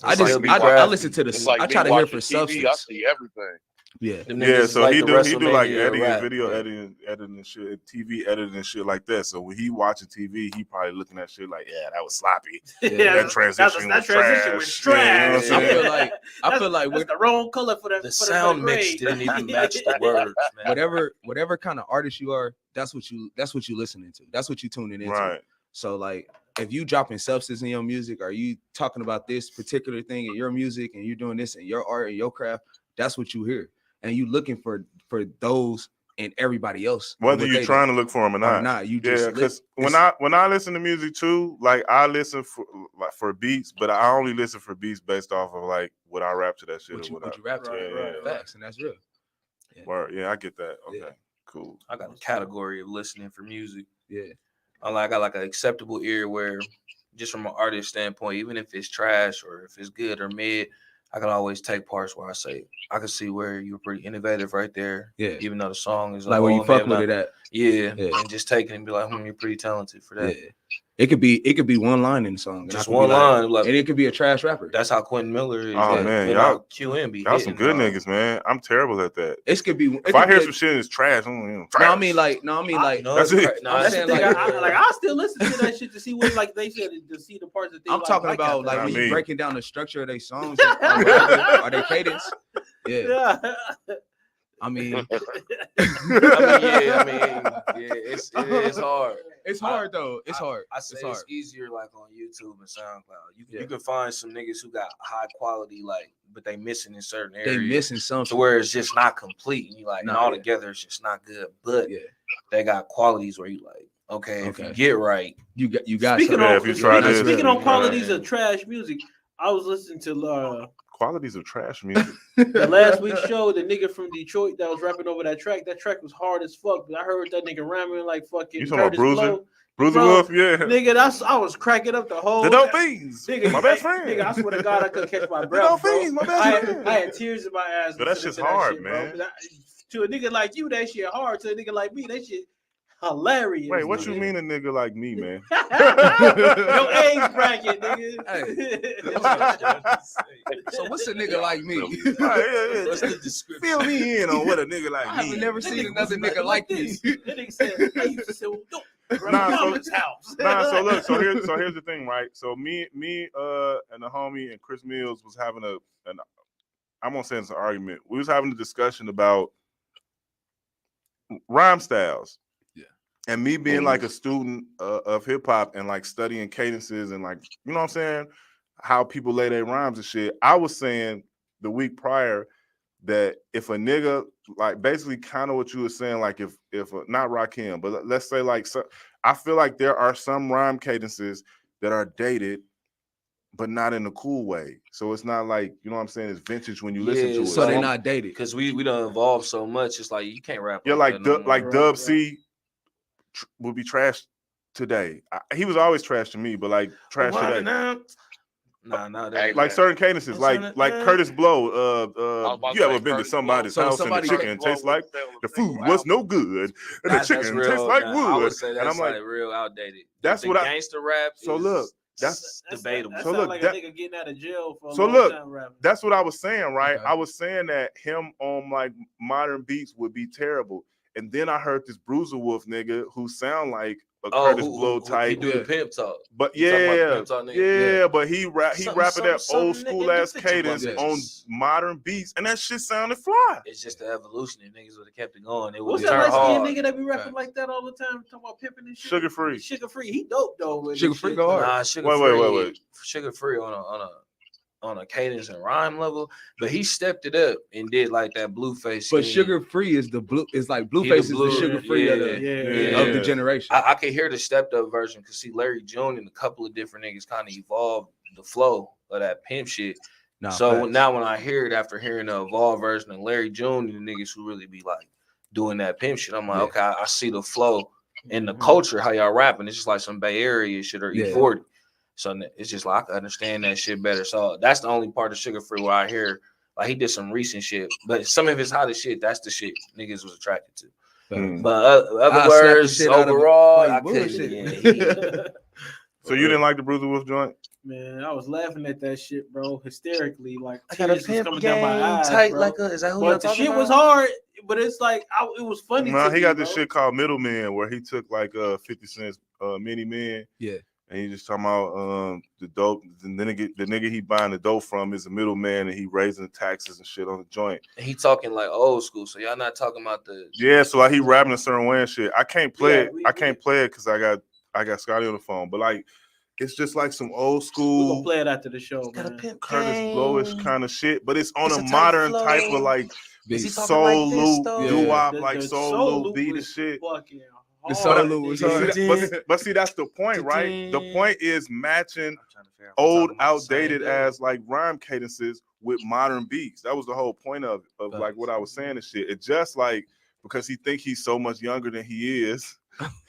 I It's just like I crafty. listen to the It's like I me try to hear watching for TV, I substance. see everything. Yeah. Them Yeah, niggas is so like he the do like WrestleMania editing, rap. video Yeah. editing and shit, TV editing and shit like that. So when he watching TV, he probably looking at shit like, yeah, that was sloppy. Yeah, that transition that was transition was trash. trash. Yeah, you know what I'm I saying? feel like that's with the wrong color for The sound mix didn't even match the words, man. whatever kind of artist you are, that's what you listening to. That's what you tuning into. Right. So like if you dropping substance in your music, or you talking about this particular thing in your music and you're doing this in your art and your craft, that's what you hear. And you looking for those and everybody else. and Whether what you're they trying do to look for them or or not. not, you Yeah, just because when I listen to music too, like I listen for beats, but I only listen for beats based off of like what I rap to that shit what or you whatever. rap to. Right. Facts, and that's real. Word. Yeah, I get that. Okay, Yeah. cool. I got a category of listening for music. Yeah. I got like an acceptable ear where, just from an artist standpoint, even if it's trash or if it's good or mid, I can always take parts where I say I can see where you're pretty innovative right there. Yeah. Even though the song is Like where you old, fuck maybe with not- it at. Yeah. Yeah. And just take it and be like, you're pretty talented for that. Yeah. It could be one line in the song. And Just I could be one like- line, like and it could be a trash rapper. that's how Quentin Miller is. Oh, like, man, but y'all- nah, QM be Y'all some hitting, good niggas, man. I'm terrible at that. It could be. If I hear some shit that's trash, I'm No, trash. I mean like That's it. No, I'm That's the saying, thing. like- I still listen to that shit to see what like they said to see the parts that they. I'm talking about out like there. when Not you me. breaking down the structure of their songs or their cadence. Yeah, Yeah. I mean, It's hard. it's hard though. It's hard. I say It's it's hard. easier like on YouTube and SoundCloud. You can find some niggas who got high quality, like, but they missing in certain They areas. missing to something. where it's just not complete. And you like, Nah, and all yeah. together it's just not good. But Yeah, they got qualities where you like, okay, if you Okay. get right, you got Speaking something. Yeah, on if you try this, speaking if on you try qualities that. of trash music, I was listening to Qualities of trash music. the last week's show. The nigga from Detroit that was rapping over that track. That track was hard as fuck. But I heard that nigga rhyming like fucking You talking about Curtis Bruiser? Blow. Bruiser Bro, Wolf, yeah. Nigga, I was cracking up the whole. The dope fiends. Nigga, My best hey, friend. Nigga, I swear to God, I couldn't catch my The breath, dope bro. fiends, my best friend. I had tears in my eyes. Yo, that listening shit's to hard, shit, man. Bro. To a nigga like you, that shit hard. To a nigga like me, that shit hilarious. Wait, what nigga. you mean a nigga like me, man? Your age bracket, nigga. So what's a nigga like me? Yeah. what's the description? Fill me in on what a nigga like I me. have never seen another nigga like me. That nigga said, I used to say, well, no, Nah, my so- mama's house. So look, so here's the thing, right? So me, and the homie and Chris Mills was having I'm gonna say it's an argument. We was having a discussion about rhyme styles. Yeah. And me being like a student of hip hop and like studying cadences and like, you know what I'm saying, how people lay their rhymes and shit. I was saying the week prior that if a nigga, like basically kind of what you were saying, like if not Rakim, but let's say like, so, I feel like there are some rhyme cadences that are dated, but not in a cool way. So it's not like, you know what I'm saying, it's vintage when you listen to it. So they're not dated. Because we done evolved so much. It's like you can't rap. Yeah, like that no more. like Right, Dub right. C would be trash today. He was always trash to me, but like trash today. Nah, Hey, that, Like certain cadences, I'm like trying to- like Curtis Blow. I was about You to ever say been to Curtis somebody's Blow. So house and the somebody- chicken tastes like the food was no good and the that's chicken real, tastes like nah, wood? I would say And that's I'm like, real outdated. that's the what I- gangster rap. So is look, that's debatable. That So sound look, like that- a nigga getting out of jail for a So long look, time rapping. that's what I was saying, right? Okay. I was saying that him on like modern beats would be terrible. And then I heard this Bruiser Wolf nigga who sound like a Curtis Blow He type. do the pimp talk. But You talking about the yeah, pimp talk nigga? yeah, but he Something, rapping that something, old something, school nigga, ass get your cadence bitches. on modern beats, and that shit sounded fly. It's just the evolution. And niggas would have kept it going. It would What's have that turned light skinned hard. nigga that be rapping Facts. like that all the time? Talking about pimping and shit. Sugar free. Sugar free. He dope though. with Sugar this Free shit, go though. hard. Nah, Sugar Wait, Free. wait. Sugar Free on a cadence and rhyme level, but he stepped it up and did like that Blueface. But thing. Sugar Free is the blue. It's like He the Blueface is blue, the Sugar Free of the Yeah. of the generation. I can hear the stepped up version because see Larry June and a couple of different niggas kind of evolved the flow of that pimp shit. Nah, So facts. now when I hear it after hearing the evolved version of Larry June and the niggas who really be like doing that pimp shit, I'm like, Yeah. okay, I see the flow and the Mhm. culture, how y'all rapping. It's just like some Bay Area shit or Yeah. E40. So it's just like I can understand that shit better. So that's the only part of Sugar Free where I hear like he did some recent shit, but some of his hottest shit, that's the shit niggas was attracted to. Mm. But I other slapped the words shit out of it. overall, Like I couldn't. bullshit. Yeah, So you didn't like the Bruiser Wolf joint? Man, I was laughing at that shit, bro, hysterically. Like I got a tears was pimp coming game down my eyes, tight bro. like a. Is that who y'all But the talking shit about? was hard, but it's like it was funny. No, to he me, got this bro. shit called Middleman where he took like 50 cents mini man. Yeah. And he just talking about the dope. The nigga he buying the dope from is a middleman, and he raising the taxes and shit on the joint. And he talking like old school, so y'all not talking about the. Yeah, so like he rapping a certain way and shit. I can't play Yeah, it. I can't play it because I got Scotty on the phone. But like, it's just like some old We're gonna school play it after the show, Got a man. pimp Curtis game. Blowish kind of shit. But it's on It's a a tight modern flow. type of like Is he Beats. talking soul like this, loop, though? doo-wop, The- like the soul loop beat and was shit. fucking The hard, soul loop was nigga. hard. But see, that's the point, right? The point is matching old, outdated as like rhyme cadences with modern beats. That was the whole point of like what I was saying and shit. It just like because he think he's so much younger than he is.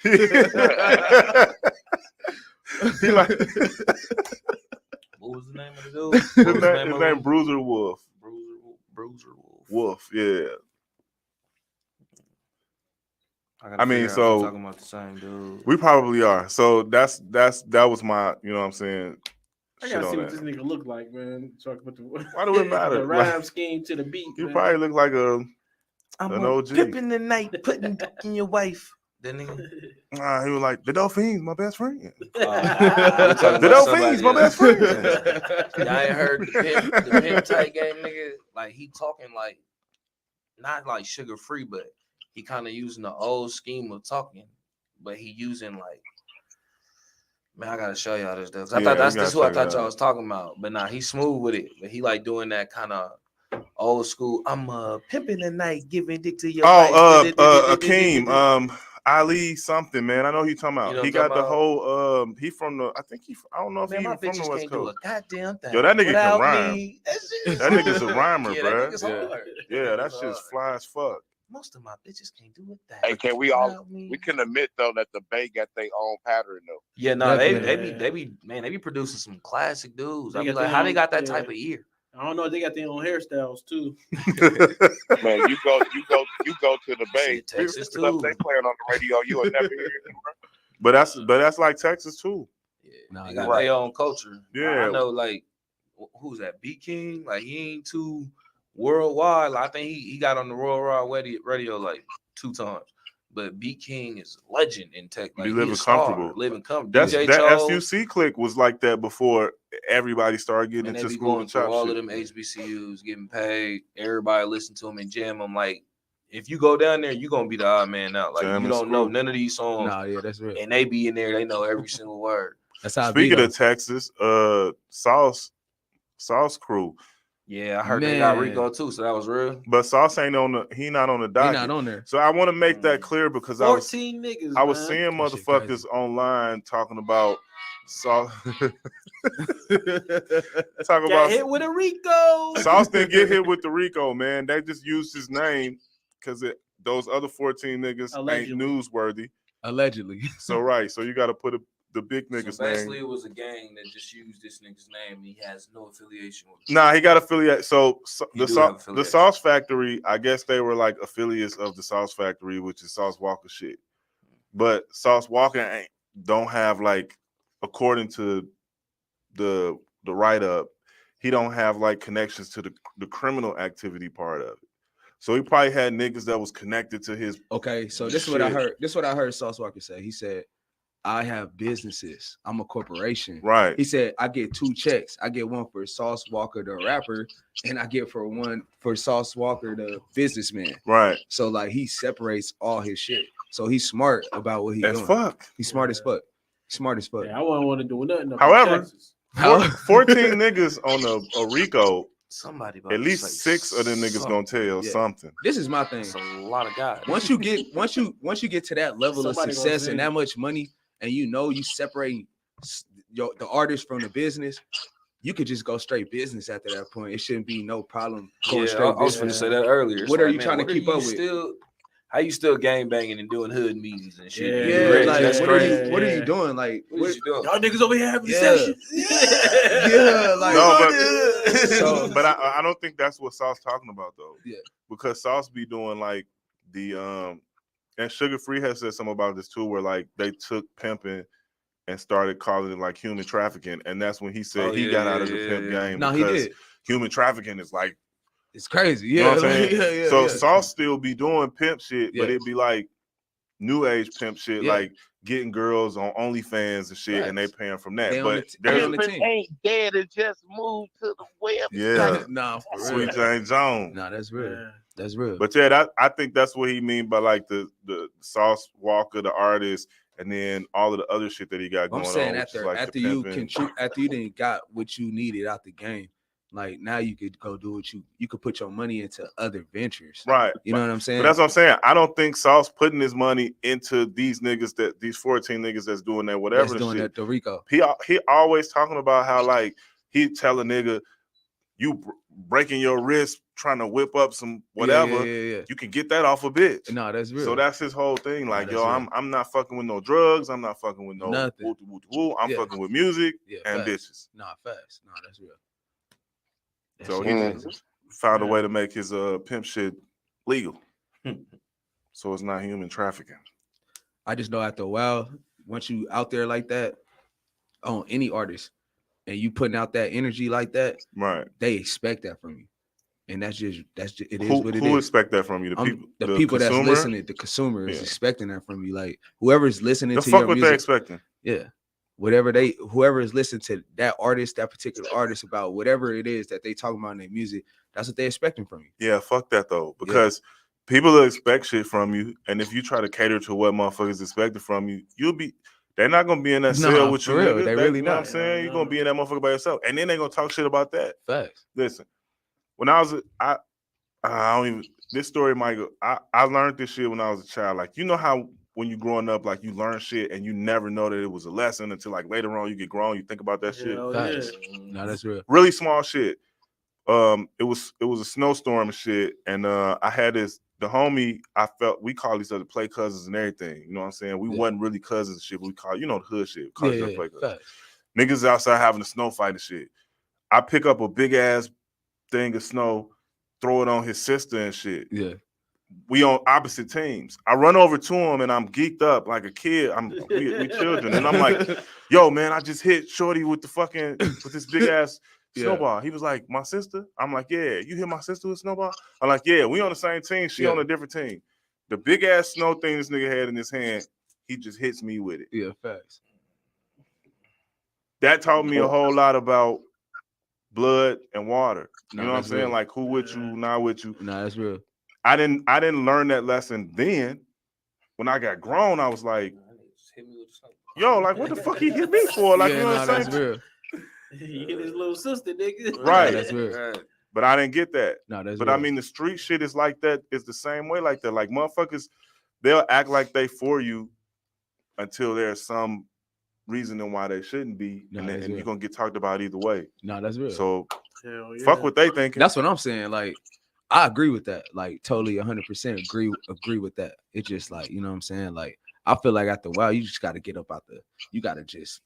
He like What was the name of the dude? What was the his of name him? Bruiser Wolf. Bruiser Wolf. Wolf, yeah. gotta I mean, figure out if so- we're talking about the same dude. We probably are. So that was my, you know what I'm saying? I Shit gotta see on what this that. nigga look like, man. So I can put the Why do it matter? the rhyme scheme to the beat. You Man. probably look like I'm an a OG. pimping the night, putting dick in your wife. That nigga. Nah, he was like, the Dolphins, my best friend. We talking The about Dolphins, somebody my best else. friend. Y'all ain't heard the pimp tight game nigga. Like he talking like not like sugar free, but he kind of using the old scheme of talking, but he using like, man, I gotta show y'all this stuff. I Yeah, thought you that's gotta who I check it thought y'all out. was talking about, but nah, he's smooth with it. But he like doing that kind of old school. I'm pimping the night, giving dick to your wife. Akeem, Ali something, man. I know who you talking about. You know what He I'm got talking the whole he from the I don't know if Man, he my even from the bitches West can't do a Coast. goddamn thing. Yo, that nigga can without rhyme. me. That That nigga's a rhymer, yeah, bruh. that nigga's Yeah. hard. Yeah, that nigga's shit's hard. fly as fuck. Most of my bitches can't do a thing. Hey, can we all? without me. We can admit though that the Bay got their own pattern though. Yeah, no, Definitely. they be producing some classic dudes. I They be got like, their how they own- got that yeah. type of ear? I don't know. They got their own hairstyles too. Man, you go to the Bay. Shit, Texas the stuff too. they playing on the radio, you will never hear it. but that's like Texas too. Yeah, Nah, they yeah. got Right. their own culture. Yeah. I know. Like, who's that? B King. Like, he ain't too worldwide. Like, I think he got on the Royal Raw radio like 2 times. But B King is a legend in tech. Like, Be he living a star, comfortable. living comfortable. That's DJ that Cho, SUC clique was like that before everybody started getting and they into be school going and through chop all shit. of them HBCUs, getting paid. Everybody listen to them and jam them. Like, if you go down there, you gonna be the odd man out. Like, Jam you and don't know screw. none of these songs, Nah, yeah, that's real. and they be in there. They know every single word. That's how I be, Speaking though. of Texas, Sauce crew, Yeah, I heard they got Man. Rico too, so that was real. but Sauce ain't he not on the He docket. not on there. So I want to make that clear because 14 niggas. I was man. seeing That shit motherfuckers crazy. online talking about Sauce. Got hit with a Rico. Sauce didn't get hit with the Rico, man. They just used his name because those other 14 niggas Allegedly. ain't newsworthy. Allegedly. So right, so you got to put the big So niggas basically, name. it was a gang that just used this nigga's name. And he has no affiliation with. Nah, he got affiliate. So He the do have the affiliation. Sauce Factory, I guess they were like affiliates of the Sauce Factory, which is Sauce Walker shit. But Sauce Walker don't have like, according to the write up, he don't have like connections to the criminal activity part of it. So he probably had niggas that was connected to his. Okay, so this is what I Shit. heard. This is what I heard Sauce Walker say. He said, I have businesses. I'm a corporation. Right. He said, I get 2 checks. I get one for Sauce Walker, the rapper, and I get one for Sauce Walker, the businessman. Right. So like he separates all his shit. So he's smart about what he's As doing. fuck. He's smart as fuck. Smart as fuck. Yeah, I wouldn't want to do nothing. Up However, in Texas. 14 niggas on a Rico. Somebody about At to least say 6 of them niggas gonna tell Yeah. something. This is my thing. That's a lot of guys. Once you get to that level of Somebody gonna success say and it. that much money, and you separate the artist from the business, you could just go straight business after that point. It shouldn't be no problem going Yeah, straight I was business. finna say that earlier. It's What are like, you man, trying to what are keep you up with? Still, how you still gang banging and doing hood meetings and shit? Yeah, You Yeah, rich, like that's what crazy. are you doing? Like What is you doing? Y'all niggas over here having Yeah. sessions. Yeah, like No, but So- but I don't think that's what Sauce talking about though. Yeah. Because Sauce be doing like the and Sugar Free has said something about this too, where like they took pimping and started calling it like human trafficking, and that's when he said Oh, he yeah, got out yeah, of the yeah, pimp yeah. game no, he because did. human trafficking is like, It's crazy. you Yeah, know what I'm like, saying? yeah. So Sauce still be doing pimp shit, but Yeah. it'd be like new age pimp shit, Yeah. like getting girls on OnlyFans and shit, and they Facts. paying from that. They on But the- they there's on the team. Ain't dead and just moved to the web. yeah, Nah, for real. Sweet Jane Jones. Nah, that's real. Yeah. That's real. But yeah, I think that's what he mean by like the Sauce Walker, the artist, and then all of the other shit that he got going I'm saying on. which is after like the after you pimping. after you didn't got what you needed out the game, like now you could go do what you could put your money into other ventures. Right. You know what I'm saying? But that's what I'm saying. I don't think Sauce putting his money into these niggas these 14 niggas that's doing that whatever That's the doing shit. that to Rico. He always talking about how like he tell a nigga you breaking your wrist trying to whip up some whatever. Yeah. You can get that off a bitch. No, that's real. So that's his whole thing. Like, that's yo, real. I'm not fucking with no drugs. I'm not fucking with no Nothing. woo. I'm Yeah. fucking with music yeah, and facts. bitches. Nah, facts. Nah, that's real. That So shit he crazy. found a way to make his pimp shit legal. So it's not human trafficking. I just know after a while, once you out there like that on any artist, and you putting out that energy like that, Right. they expect that from you, and that's just it is Who what it who is. expect that from you? The people that's consumer? listening, the consumer is Yeah. expecting that from you. Like whoever's listening The to fuck your what they music, expecting? yeah, whoever is listening to that artist, that particular artist about whatever it is that they talking about in their music, that's what they expecting from you. Yeah, fuck that though. Because people will expect shit from you, and if you try to cater to what motherfuckers expected from you, they're not gonna be in that cell with you, for real, nigga. they That- really you know what I'm not. saying? You're gonna be in that motherfucker by yourself, and then they gonna talk shit about that. Facts. Listen, when I was I don't even. This story might go. I learned this shit when I was a child. Like, you know how when you growing up, like you learn shit and you never know that it was a lesson until like later on you get grown, you think about that shit. Hell Facts. yeah. No, that's real. Really small shit. It was a snowstorm and shit, and I had the homie. We call each other play cousins and everything. You know what I'm saying? We wasn't really cousins and shit. But we call the hood shit. We call each other play cousins. Facts. Niggas outside having a snow fight and shit. I pick up a big ass thing of snow, throw it on his sister and shit. Yeah. We on opposite teams. I run over to him and I'm geeked up like a kid. We children, and I'm like, "Yo, man, I just hit Shorty with this big ass snowball." He was like, "My sister?" I'm like, "Yeah, you hit my sister with a snowball?" I'm like, "Yeah, we on the same team. She on a different team." The big ass snow thing this nigga had in his hand, he just hits me with it. Yeah, facts. That taught me a whole lot about blood and water. No, You know what I'm that's saying? real. Like who with you, not with you. No, that's real. I didn't learn that lesson then. When I got grown, I was like, "Yo, like what the fuck he hit me for?" Like, yeah, you know no, what I'm that's saying? real. He hit his little sister, nigga. Right. No, that's real. But I didn't get that. No, that's But real. I mean, the street shit is like that. It's the same way like that. Like motherfuckers, they'll act like they for you until there's some reasoning why they shouldn't be, No, and that's you're real. gonna get talked about either way. No, that's real. So Hell yeah. fuck what they thinking. That's what I'm saying. Like, I agree with that. Like, totally 100% agree with that. It's just like, you know what I'm saying? Like, I feel like after a while, you just got to get up out you got to just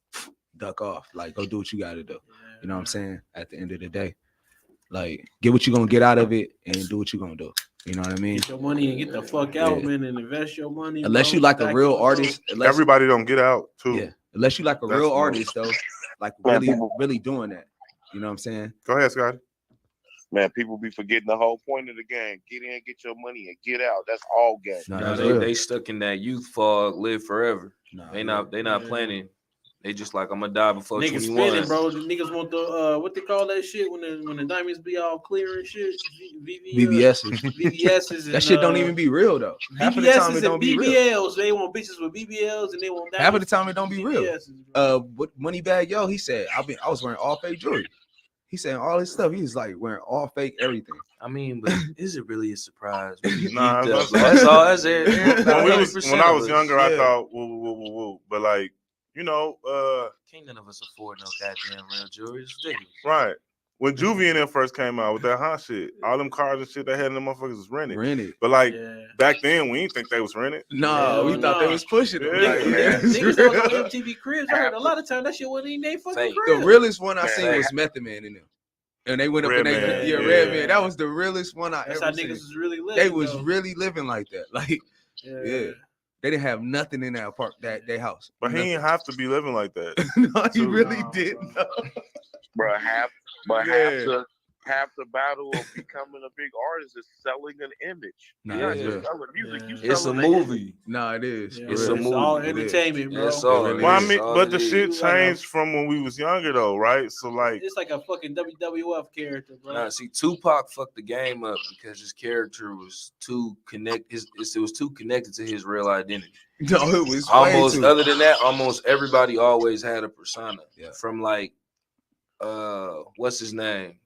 duck off. Like, go do what you got to do. You know what I'm saying? At the end of the day, like, get what you're going to get out of it and do what you're going to do. You know what I mean? Get your money and get the fuck out, man, and invest your money. Unless bro. you like a Back real up, bro. artist. Everybody don't get out too. Yeah. Unless you like a That's real the artist, though. Like, really doing that. You know what I'm saying? Go ahead, Scotty. Man, people be forgetting the whole point of the game. Get in, get your money, and get out. That's all game. No, No, that's they, real. they stuck in that youth fog, live forever. Nah, They not planning. They just like, I'm gonna die before Niggas 21. spinning, bro. The niggas want the what they call that shit when the diamonds be all clear and shit. VVS's. VVS's. That shit don't even be real, though. Half of the time, it VVS's don't and be real. BBLs. They want bitches with BBLs and they want Half of the diamonds time, it don't be real. VVS's, bro. What Moneybag Yo, he said, I was wearing all fake jewelry. He said all his stuff. He was like wearing all fake everything. I mean, but is it really a surprise? Nah, That's all. That's it. When I was younger, I Yeah. thought woo. But like, Can't none of us afford no goddamn real jewelry. It's ridiculous. right. When Juvie and them first came out with that hot shit, all them cars and shit they had in them motherfuckers was rented. Rented. But like Yeah. back then, we didn't think they was rented. No, we Hell thought they nah. was pushing it. Yeah, Like, man. Niggas that was on MTV Cribs. I heard a lot of times that shit wasn't even they fucking Fake. crib. The realest one I Man. seen was Method Man in them. And they went up and Redman, they yeah. Redman. That was the realest one I That's ever how seen. niggas was really living. They was though. really living like that. Like, yeah. They didn't have nothing in that their house. But he didn't have to be living like that. No, he True. really Nah, didn't. bro. Bro, Yeah. half the battle of becoming a big artist is selling an image. Nah, You're not that's just real. selling music, Yeah. you It's a selling an movie. No, it is. Yeah, For It's real. a movie. all It is. entertainment, bro. That's all. really Well, I is. mean, All but it the is. shit You like a- changed from when we was younger, though, right? So like, It's like a fucking WWF character, bro. Nah, see, Tupac fucked the game up because his character was too it was too connected to his real identity. No, it was Almost way too. other than that, almost everybody always had a persona. Yeah. From like what's his name?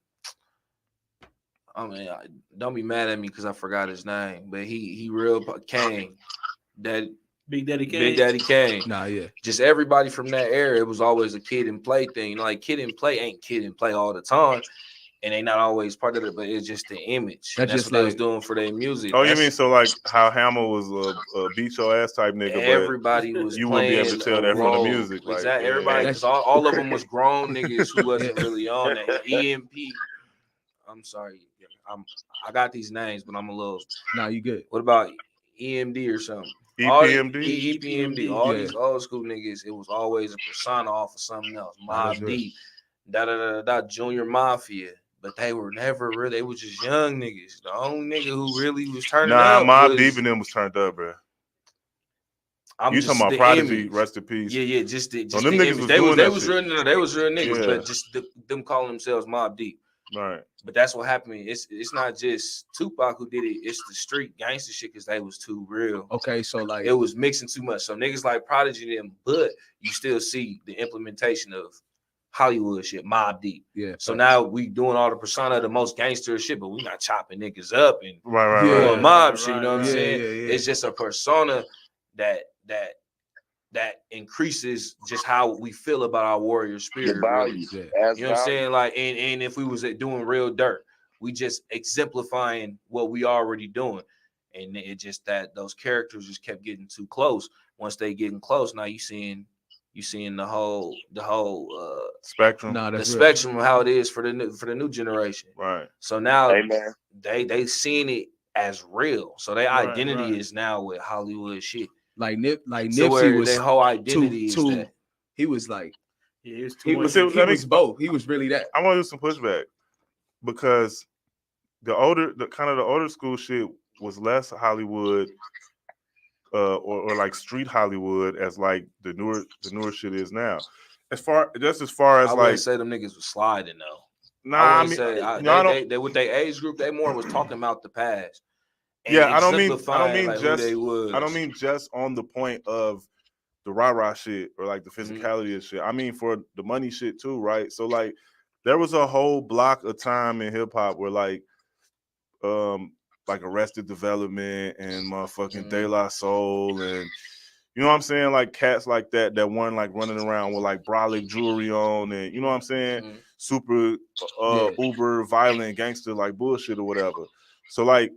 I mean, don't be mad at me because I forgot his name, but he real Kane, that Big Daddy Kane. Big Daddy Kane. Nah, yeah. Just everybody from that era, it was always a kid and play thing. You know, like kid and play ain't kid and play all the time, and they not always part of it, but it's just the image. That's That's just what they was like- doing for their music. oh, you That's- mean so like how Hammer was a beat your ass type nigga, but everybody was you wouldn't be able to playing tell a that from the role. music, like, Exactly. yeah. Everybody, because all of them was grown niggas who wasn't Yeah. really on that. EMP. I'm sorry. I got these names, but I'm a little. Nah, you good. What about EMD or something. All the- EPMD. EPMD. All Yeah. these old school niggas, it was always a persona off of something else. Nah, that's Mob real. Deep, Junior Mafia. But they were never really. They was just young niggas. The only nigga who really was turning Nah, up Mob was. Deep and them was turned up, bro. I'm You just talking about the Prodigy? image. Rest in peace. Yeah, just the them the niggas image. was They doing was that real. No, they was real niggas, Yeah. but just them calling themselves Mob Deep. Right. But that's what happened. It's not just Tupac who did it. It's the street gangster shit because they was too real. Okay, so like It was mixing too much. So niggas like Prodigy them, but you still see the implementation of Hollywood shit, Mob Deep. yeah. So facts. now we doing all the persona of the most gangster shit, but we not chopping niggas up and Right. Yeah. doing mob shit. You right, know what I'm right. saying? Yeah. It's just a persona that increases just how we feel about our warrior The spirit. Really. value. Yeah. As You know what I'm value. saying? Like, and if we was doing real dirt, we just exemplifying what we already doing. And it just that those characters just kept getting too close. Once they getting close, now you seeing the whole Spectrum. Nah, the that's real. spectrum of how it is for the new generation. Right. So now Hey, man. they seeing it as real. So their Right, identity right. is now with Hollywood shit. Like So Nipsey where was their whole identity is too that. he was like Yeah, it was too he much. was, see, he let me- was both. He was really that. I want to do some pushback because the older school shit was less Hollywood, or like street Hollywood as like the newer shit is now. As far as I like, wouldn't say them niggas was sliding though. nah, I I wouldn't mean, say no, I don't. they with their age group, they more was talking about the past. and Yeah, I don't mean exemplifying, like, just who they was. I don't mean just on the point of the rah-rah shit or like the Mhm. physicality of shit. I mean for the money shit too, right? So like there was a whole block of time in hip hop where like Arrested Development and motherfucking De La Soul and you know what I'm saying, like cats like that weren't like running around with like brolic jewelry on and you know what I'm saying, Mhm. super Yeah. uber violent gangster like bullshit or whatever. So like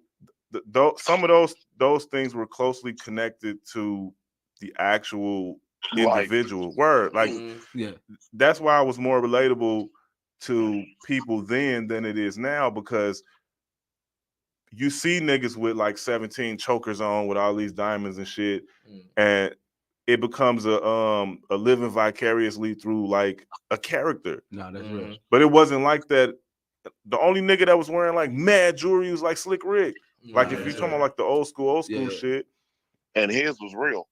some of those things were closely connected to the actual individual word. Like Mhm. Yeah. that's why it was more relatable to people then than it is now because you see niggas with like 17 chokers on with all these diamonds and shit, Mhm. and it becomes a living vicariously through like a character. Nah, that's real. Mhm. But it wasn't like that. The only nigga that was wearing like mad jewelry was like Slick Rick. Like Nah, if Yeah. you're yeah. talking about like the old school Yeah. shit, And his was real.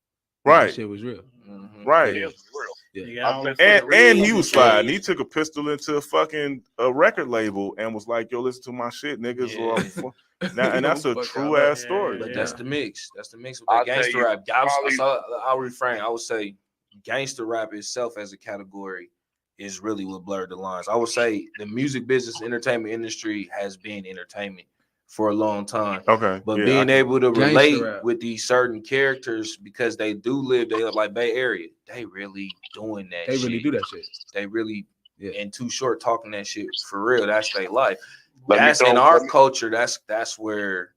Nah, that right, shit was real. Mhm. right. Yeah. His was real. Yeah. Nigga, I always And put a he ring was in sliding. his He took a pistol into a fucking record label and was like, "Yo, listen to my shit, niggas." Yeah. Or now, and that's a Fuck true out. ass story. But Yeah. that's the mix. That's the mix with I'll that tell gangster you, rap. probably- I'll refrain. I would say gangster rap itself as a category is really what blurred the lines. I would say the music business, entertainment industry has been entertainment for a long time. Okay, But yeah, being able to Gangster relate rap. with these certain characters because they do live, they live like Bay Area. They really doing that They shit. really do that shit. They really Yeah. in Too Short talking that shit for real. That's their life. Let me That's throw- in our let me- culture. That's where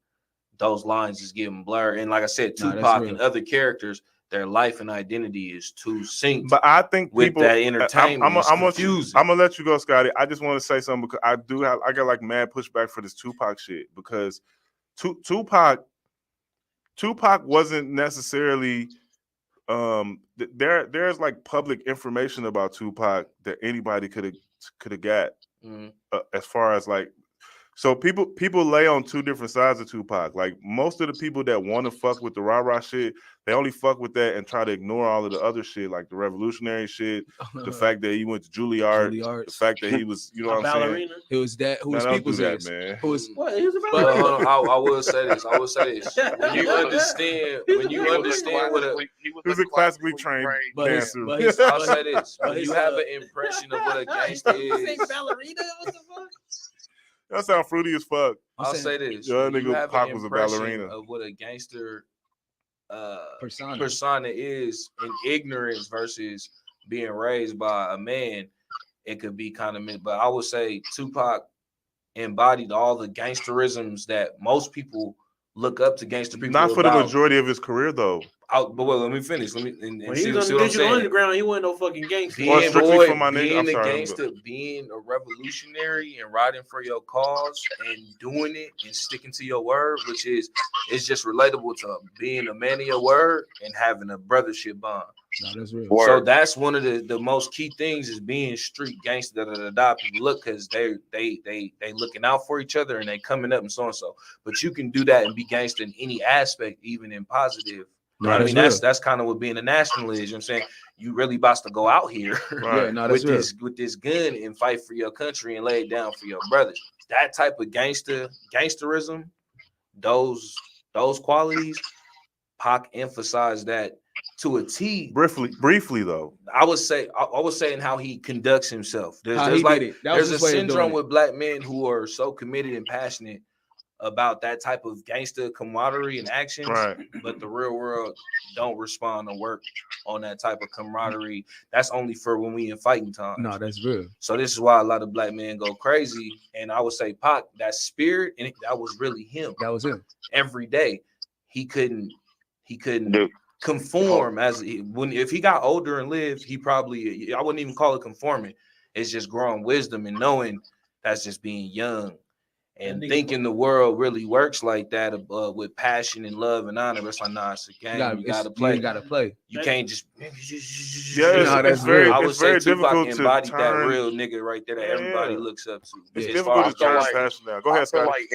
those lines is getting blurred. And like I said, Nah, that's Tupac real. and other characers, their life and identity is too synced but I think with people. that entertainment. It's confusing. I'm gonna let you go, Scotty. I just want to say something because I got like mad pushback for this Tupac shit because Tupac wasn't necessarily there's like public information about Tupac that anybody could have got Mhm. as far as like. So people lay on two different sides of Tupac. Like most of the people that want to fuck with the rah-rah shit, they only fuck with that and try to ignore all of the other shit, like the revolutionary shit, the fact that he went to Juilliard, the fact that he was, you know a what I'm saying? ballerina. It was that who No, was don't people's do that, ass. man. Who was What? He was a But ballerina. I will say this. When you understand, when you He was understand what a classically- He was a classically trained But his- dancer. but his- I'll say this. But When his, you have an impression of what a gangster is, ballerina? What the fuck? That sound fruity as fuck. I'll say this. Yeah, that When you nigga have Pac an was a impression ballerina. of what a gangster persona. is in ignorance versus being raised by a man, it could be kind of but I would say Tupac embodied all the gangsterisms that most people look up to gangster people Not for about. the majority of his career though. But well, let me finish. Let me and When see, he was see on the what I'm digital saying. underground, he wasn't no fucking gangster. Or Being strictly boy, for my nigga. being I'm a sorry, gangster, being a revolutionary, and riding for your cause, and doing it and sticking to your word, which is it's just relatable to being a man of your word and having a brothership bond. No, that's real. So Word. that's one of the most key things is being street gangster. People look because they looking out for each other and they coming up and so and so. But you can do that and be gangster in any aspect, even in positive. No, I that's mean, real. that's kind of what being a nationalist is. You know what I'm saying? You really about to go out here Right. Yeah, no, with that's real. this gun and fight for your country and lay it down for your brothers. That type of gangsterism, those qualities, Pac emphasized that to a T. Briefly though. I was saying how he conducts himself. How he did it. That was There's his a way of doing syndrome it. with black men who are so committed and passionate about that type of gangster camaraderie and actions, Right. but the real world don't respond or work on that type of camaraderie. That's only for when we in fighting times. No, that's real. So this is why a lot of black men go crazy. And I would say Pac, that spirit, and that was really him. That was him. Every day, he couldn't Dude. conform if he got older and lived, he probably, I wouldn't even call it conforming. It's just growing wisdom and knowing that's just being young and thinking the world really works like that with passion and love and honor. It's like, nah, it's a game. You gotta play. You gotta play. You can't just Yeah, that's I would it's say very Tupac difficult to embodied that turn. real nigga right there that everybody Yeah. looks up to. It's As difficult far to turn like- passion now. Go I ahead, feel Scotty. like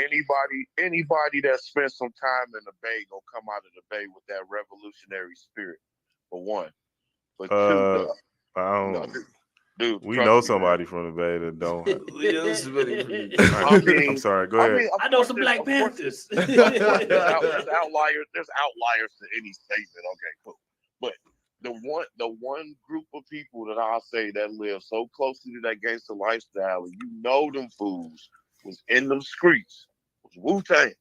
anybody that spent some time in the Bay gonna come out of the Bay with that revolutionary spirit. For one, but two, I don't. no, dude, We trust know me, somebody from the Bay that don't. I mean, I'm sorry. Go ahead. I know some Black Panthers. There's outliers to any statement. Okay, cool. But the one group of people that I'll say that live so closely to that gangster lifestyle, and you know them fools was in them streets, was Wu-Tang.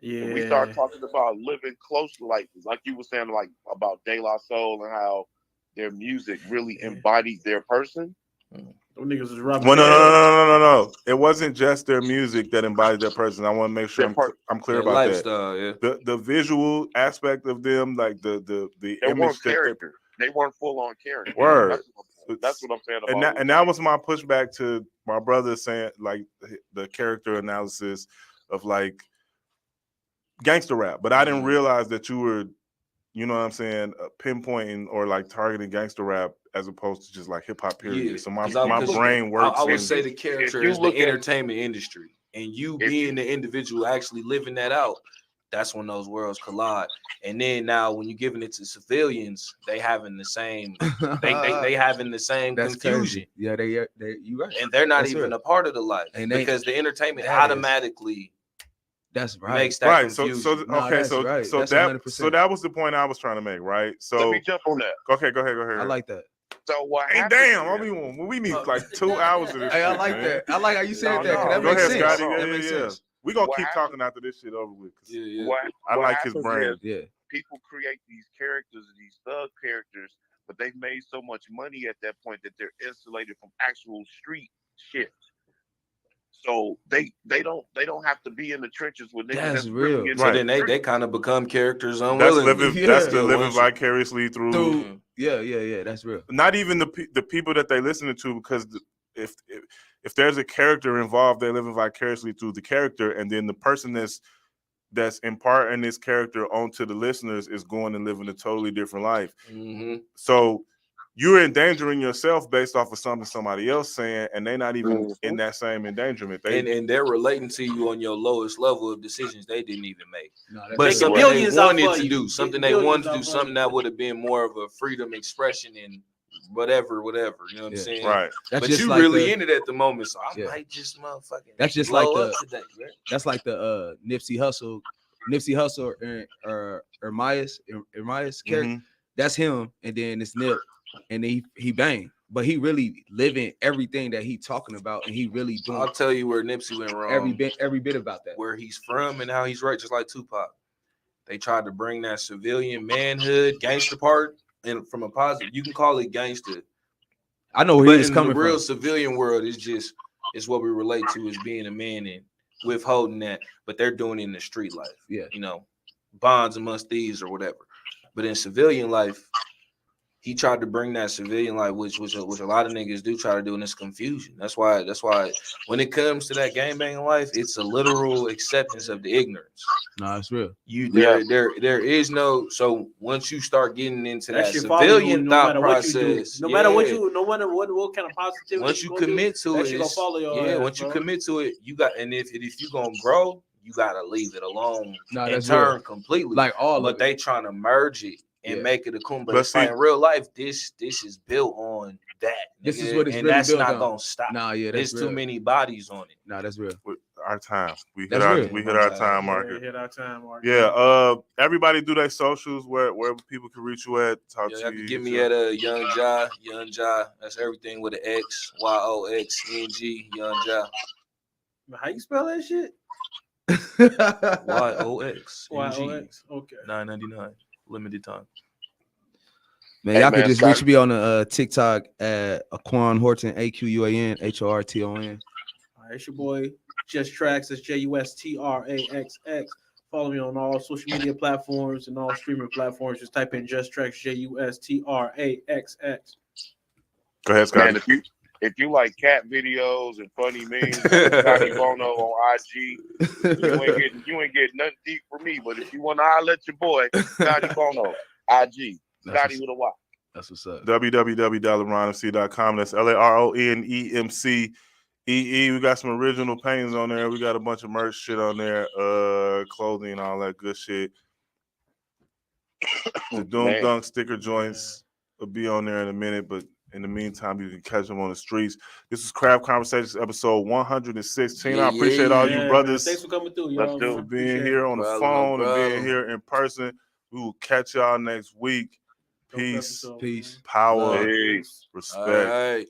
Yeah. And we start talking about living close to like you were saying, like about De La Soul and how their music really embodied their person. Them niggas was robbing. Well, no. It wasn't just their music that embodied their person. I want to make sure I'm clear Their about lifestyle, that. Yeah. The visual aspect of them, like the They image weren't that character. They weren't full on character. Word. That's what I'm saying about and that was my pushback to my brother saying like the character analysis of like gangster rap, but I didn't realize that you were, you know what I'm saying, pinpointing or like targeting gangster rap as opposed to just like hip hop period. Yeah, So my 'cause brain works. I would in- say the character you is the look at- entertainment industry, and you being the individual actually living that out. That's when those worlds collide. And then now, when you're giving it to civilians, they having the same. They having the same That's confusion. crazy. Yeah, they you right. And they're not That's even real. a part of the life And they- because the entertainment that is- automatically That's right. makes that right. confusion. So No, okay. that's So right. so That's that 100%. so that was the point I was trying to make. Right. Let So me jump on that. okay. Go ahead. I like that. So what Hey, happened? damn! We need like 2 hours of this. Hey, I shit, like man. that. I like how you said No, that. 'Cause no. that Go makes ahead, sense. Scotty. That makes sense. We gonna What keep happened- talking after this shit over with. 'Cause Yeah. What I like his happens brain. is Yeah. people create these characters, these thug characters, but they've made so much money at that point that they're insulated from actual street shit. So they don't have to be in the trenches with niggas That's really real. in So the then they street. kind of become characters That's unwillingly. living. Yeah. That's the Yeah, living once you- vicariously through. Dude. Yeah. That's real. Not even the people that they listening to, because if there's a character involved, they're living vicariously through the character, and then the person that's imparting this character onto the listeners is going and living a totally different life. Mhm. So you're endangering yourself based off of something somebody else saying, and they're not even in that same endangerment. And they're relating to you on your lowest level of decisions they didn't even make. No, But that's something real. they billions out wanted for to you. do, something Getting they wanted billions to do, out for something you. that would have been more of a freedom expression and whatever. You know what I'm Yeah. saying? Right. That's But just you like really in it at the moment, so I Yeah. might just motherfucking. That's just blow like up the- today, right? That's like the Nipsey Hussle or Ermias character. Mhm. That's him, and then it's Nip, and then he bang, but he really living everything that he talking about, and he really doing I'll tell you where Nipsey went wrong. every bit about that. Where he's from and how he's right, just like Tupac. They tried to bring that civilian manhood, gangster part, and from a positive, you can call it gangster. I know where But he was in coming the real from. civilian world, it's what we relate to as being a man and withholding that, but they're doing it in the street life. Yeah. You know, bonds amongst thieves or whatever. But in civilian life, he tried to bring that civilian life, which a lot of niggas do try to do, and it's confusion. That's why when it comes to that gangbanging life, it's a literal acceptance of the ignorance. No, it's real. There is no. So once you start getting into that shit follow you civilian no thought matter what you do. process, No matter what kind of positivity. once you commit to that it, shit gonna follow your ass, once you bro. commit to it, you got, and if you gonna grow, you gotta leave it alone No, and that's turn real. completely. Like all but of they it. trying to merge it and Yeah. make it a cool. But But it's like see- in real life, this is built on that. This nigga, is what it's and really that's built not on. gonna stop. Nah, yeah, that's There's real. too many bodies on it. Nah, that's real. With our time. We hit That's our real. we hit our time Yeah, marker. hit our time marker. Yeah, everybody do their socials where people can reach you at. Talk Yeah, to y'all you. can get me at Young Ja. That's everything with an X, YOXNG, Young Ja. How you spell that shit? YOXNG. YOX. Okay. $9.99 limited time. Man, Hey, y'all man, can just Scott- reach me on the TikTok at Aquan Horton, AQUAN HORTON. All right, it's your boy Just Tracks. That's JUSTRAXX. Follow me on all social media platforms and all streaming platforms. Just type in Just Tracks, JUSTRAXX. Go ahead, Scott. Man, if you like cat videos and funny memes, Scotty Bono on IG, you ain't getting nothing deep from me. But if you want to holler at your boy, Scotty Bono, IG, Scotty with a Y. That's what's up. www.laronemc.com. That's LARONEMCEE. We got some original paintings on there. We got a bunch of merch shit on there, clothing, all that good shit. The Doom Man. Dunk sticker joints will be on there in a minute, but in the meantime, you can catch them on the streets. This is Craft Conversations episode 116. I appreciate all you brothers Thanks for coming through, Let's y'all. do for it. being here on the phone and being here in person. We will catch y'all next week. Peace, Peace. power, Peace. respect. All right.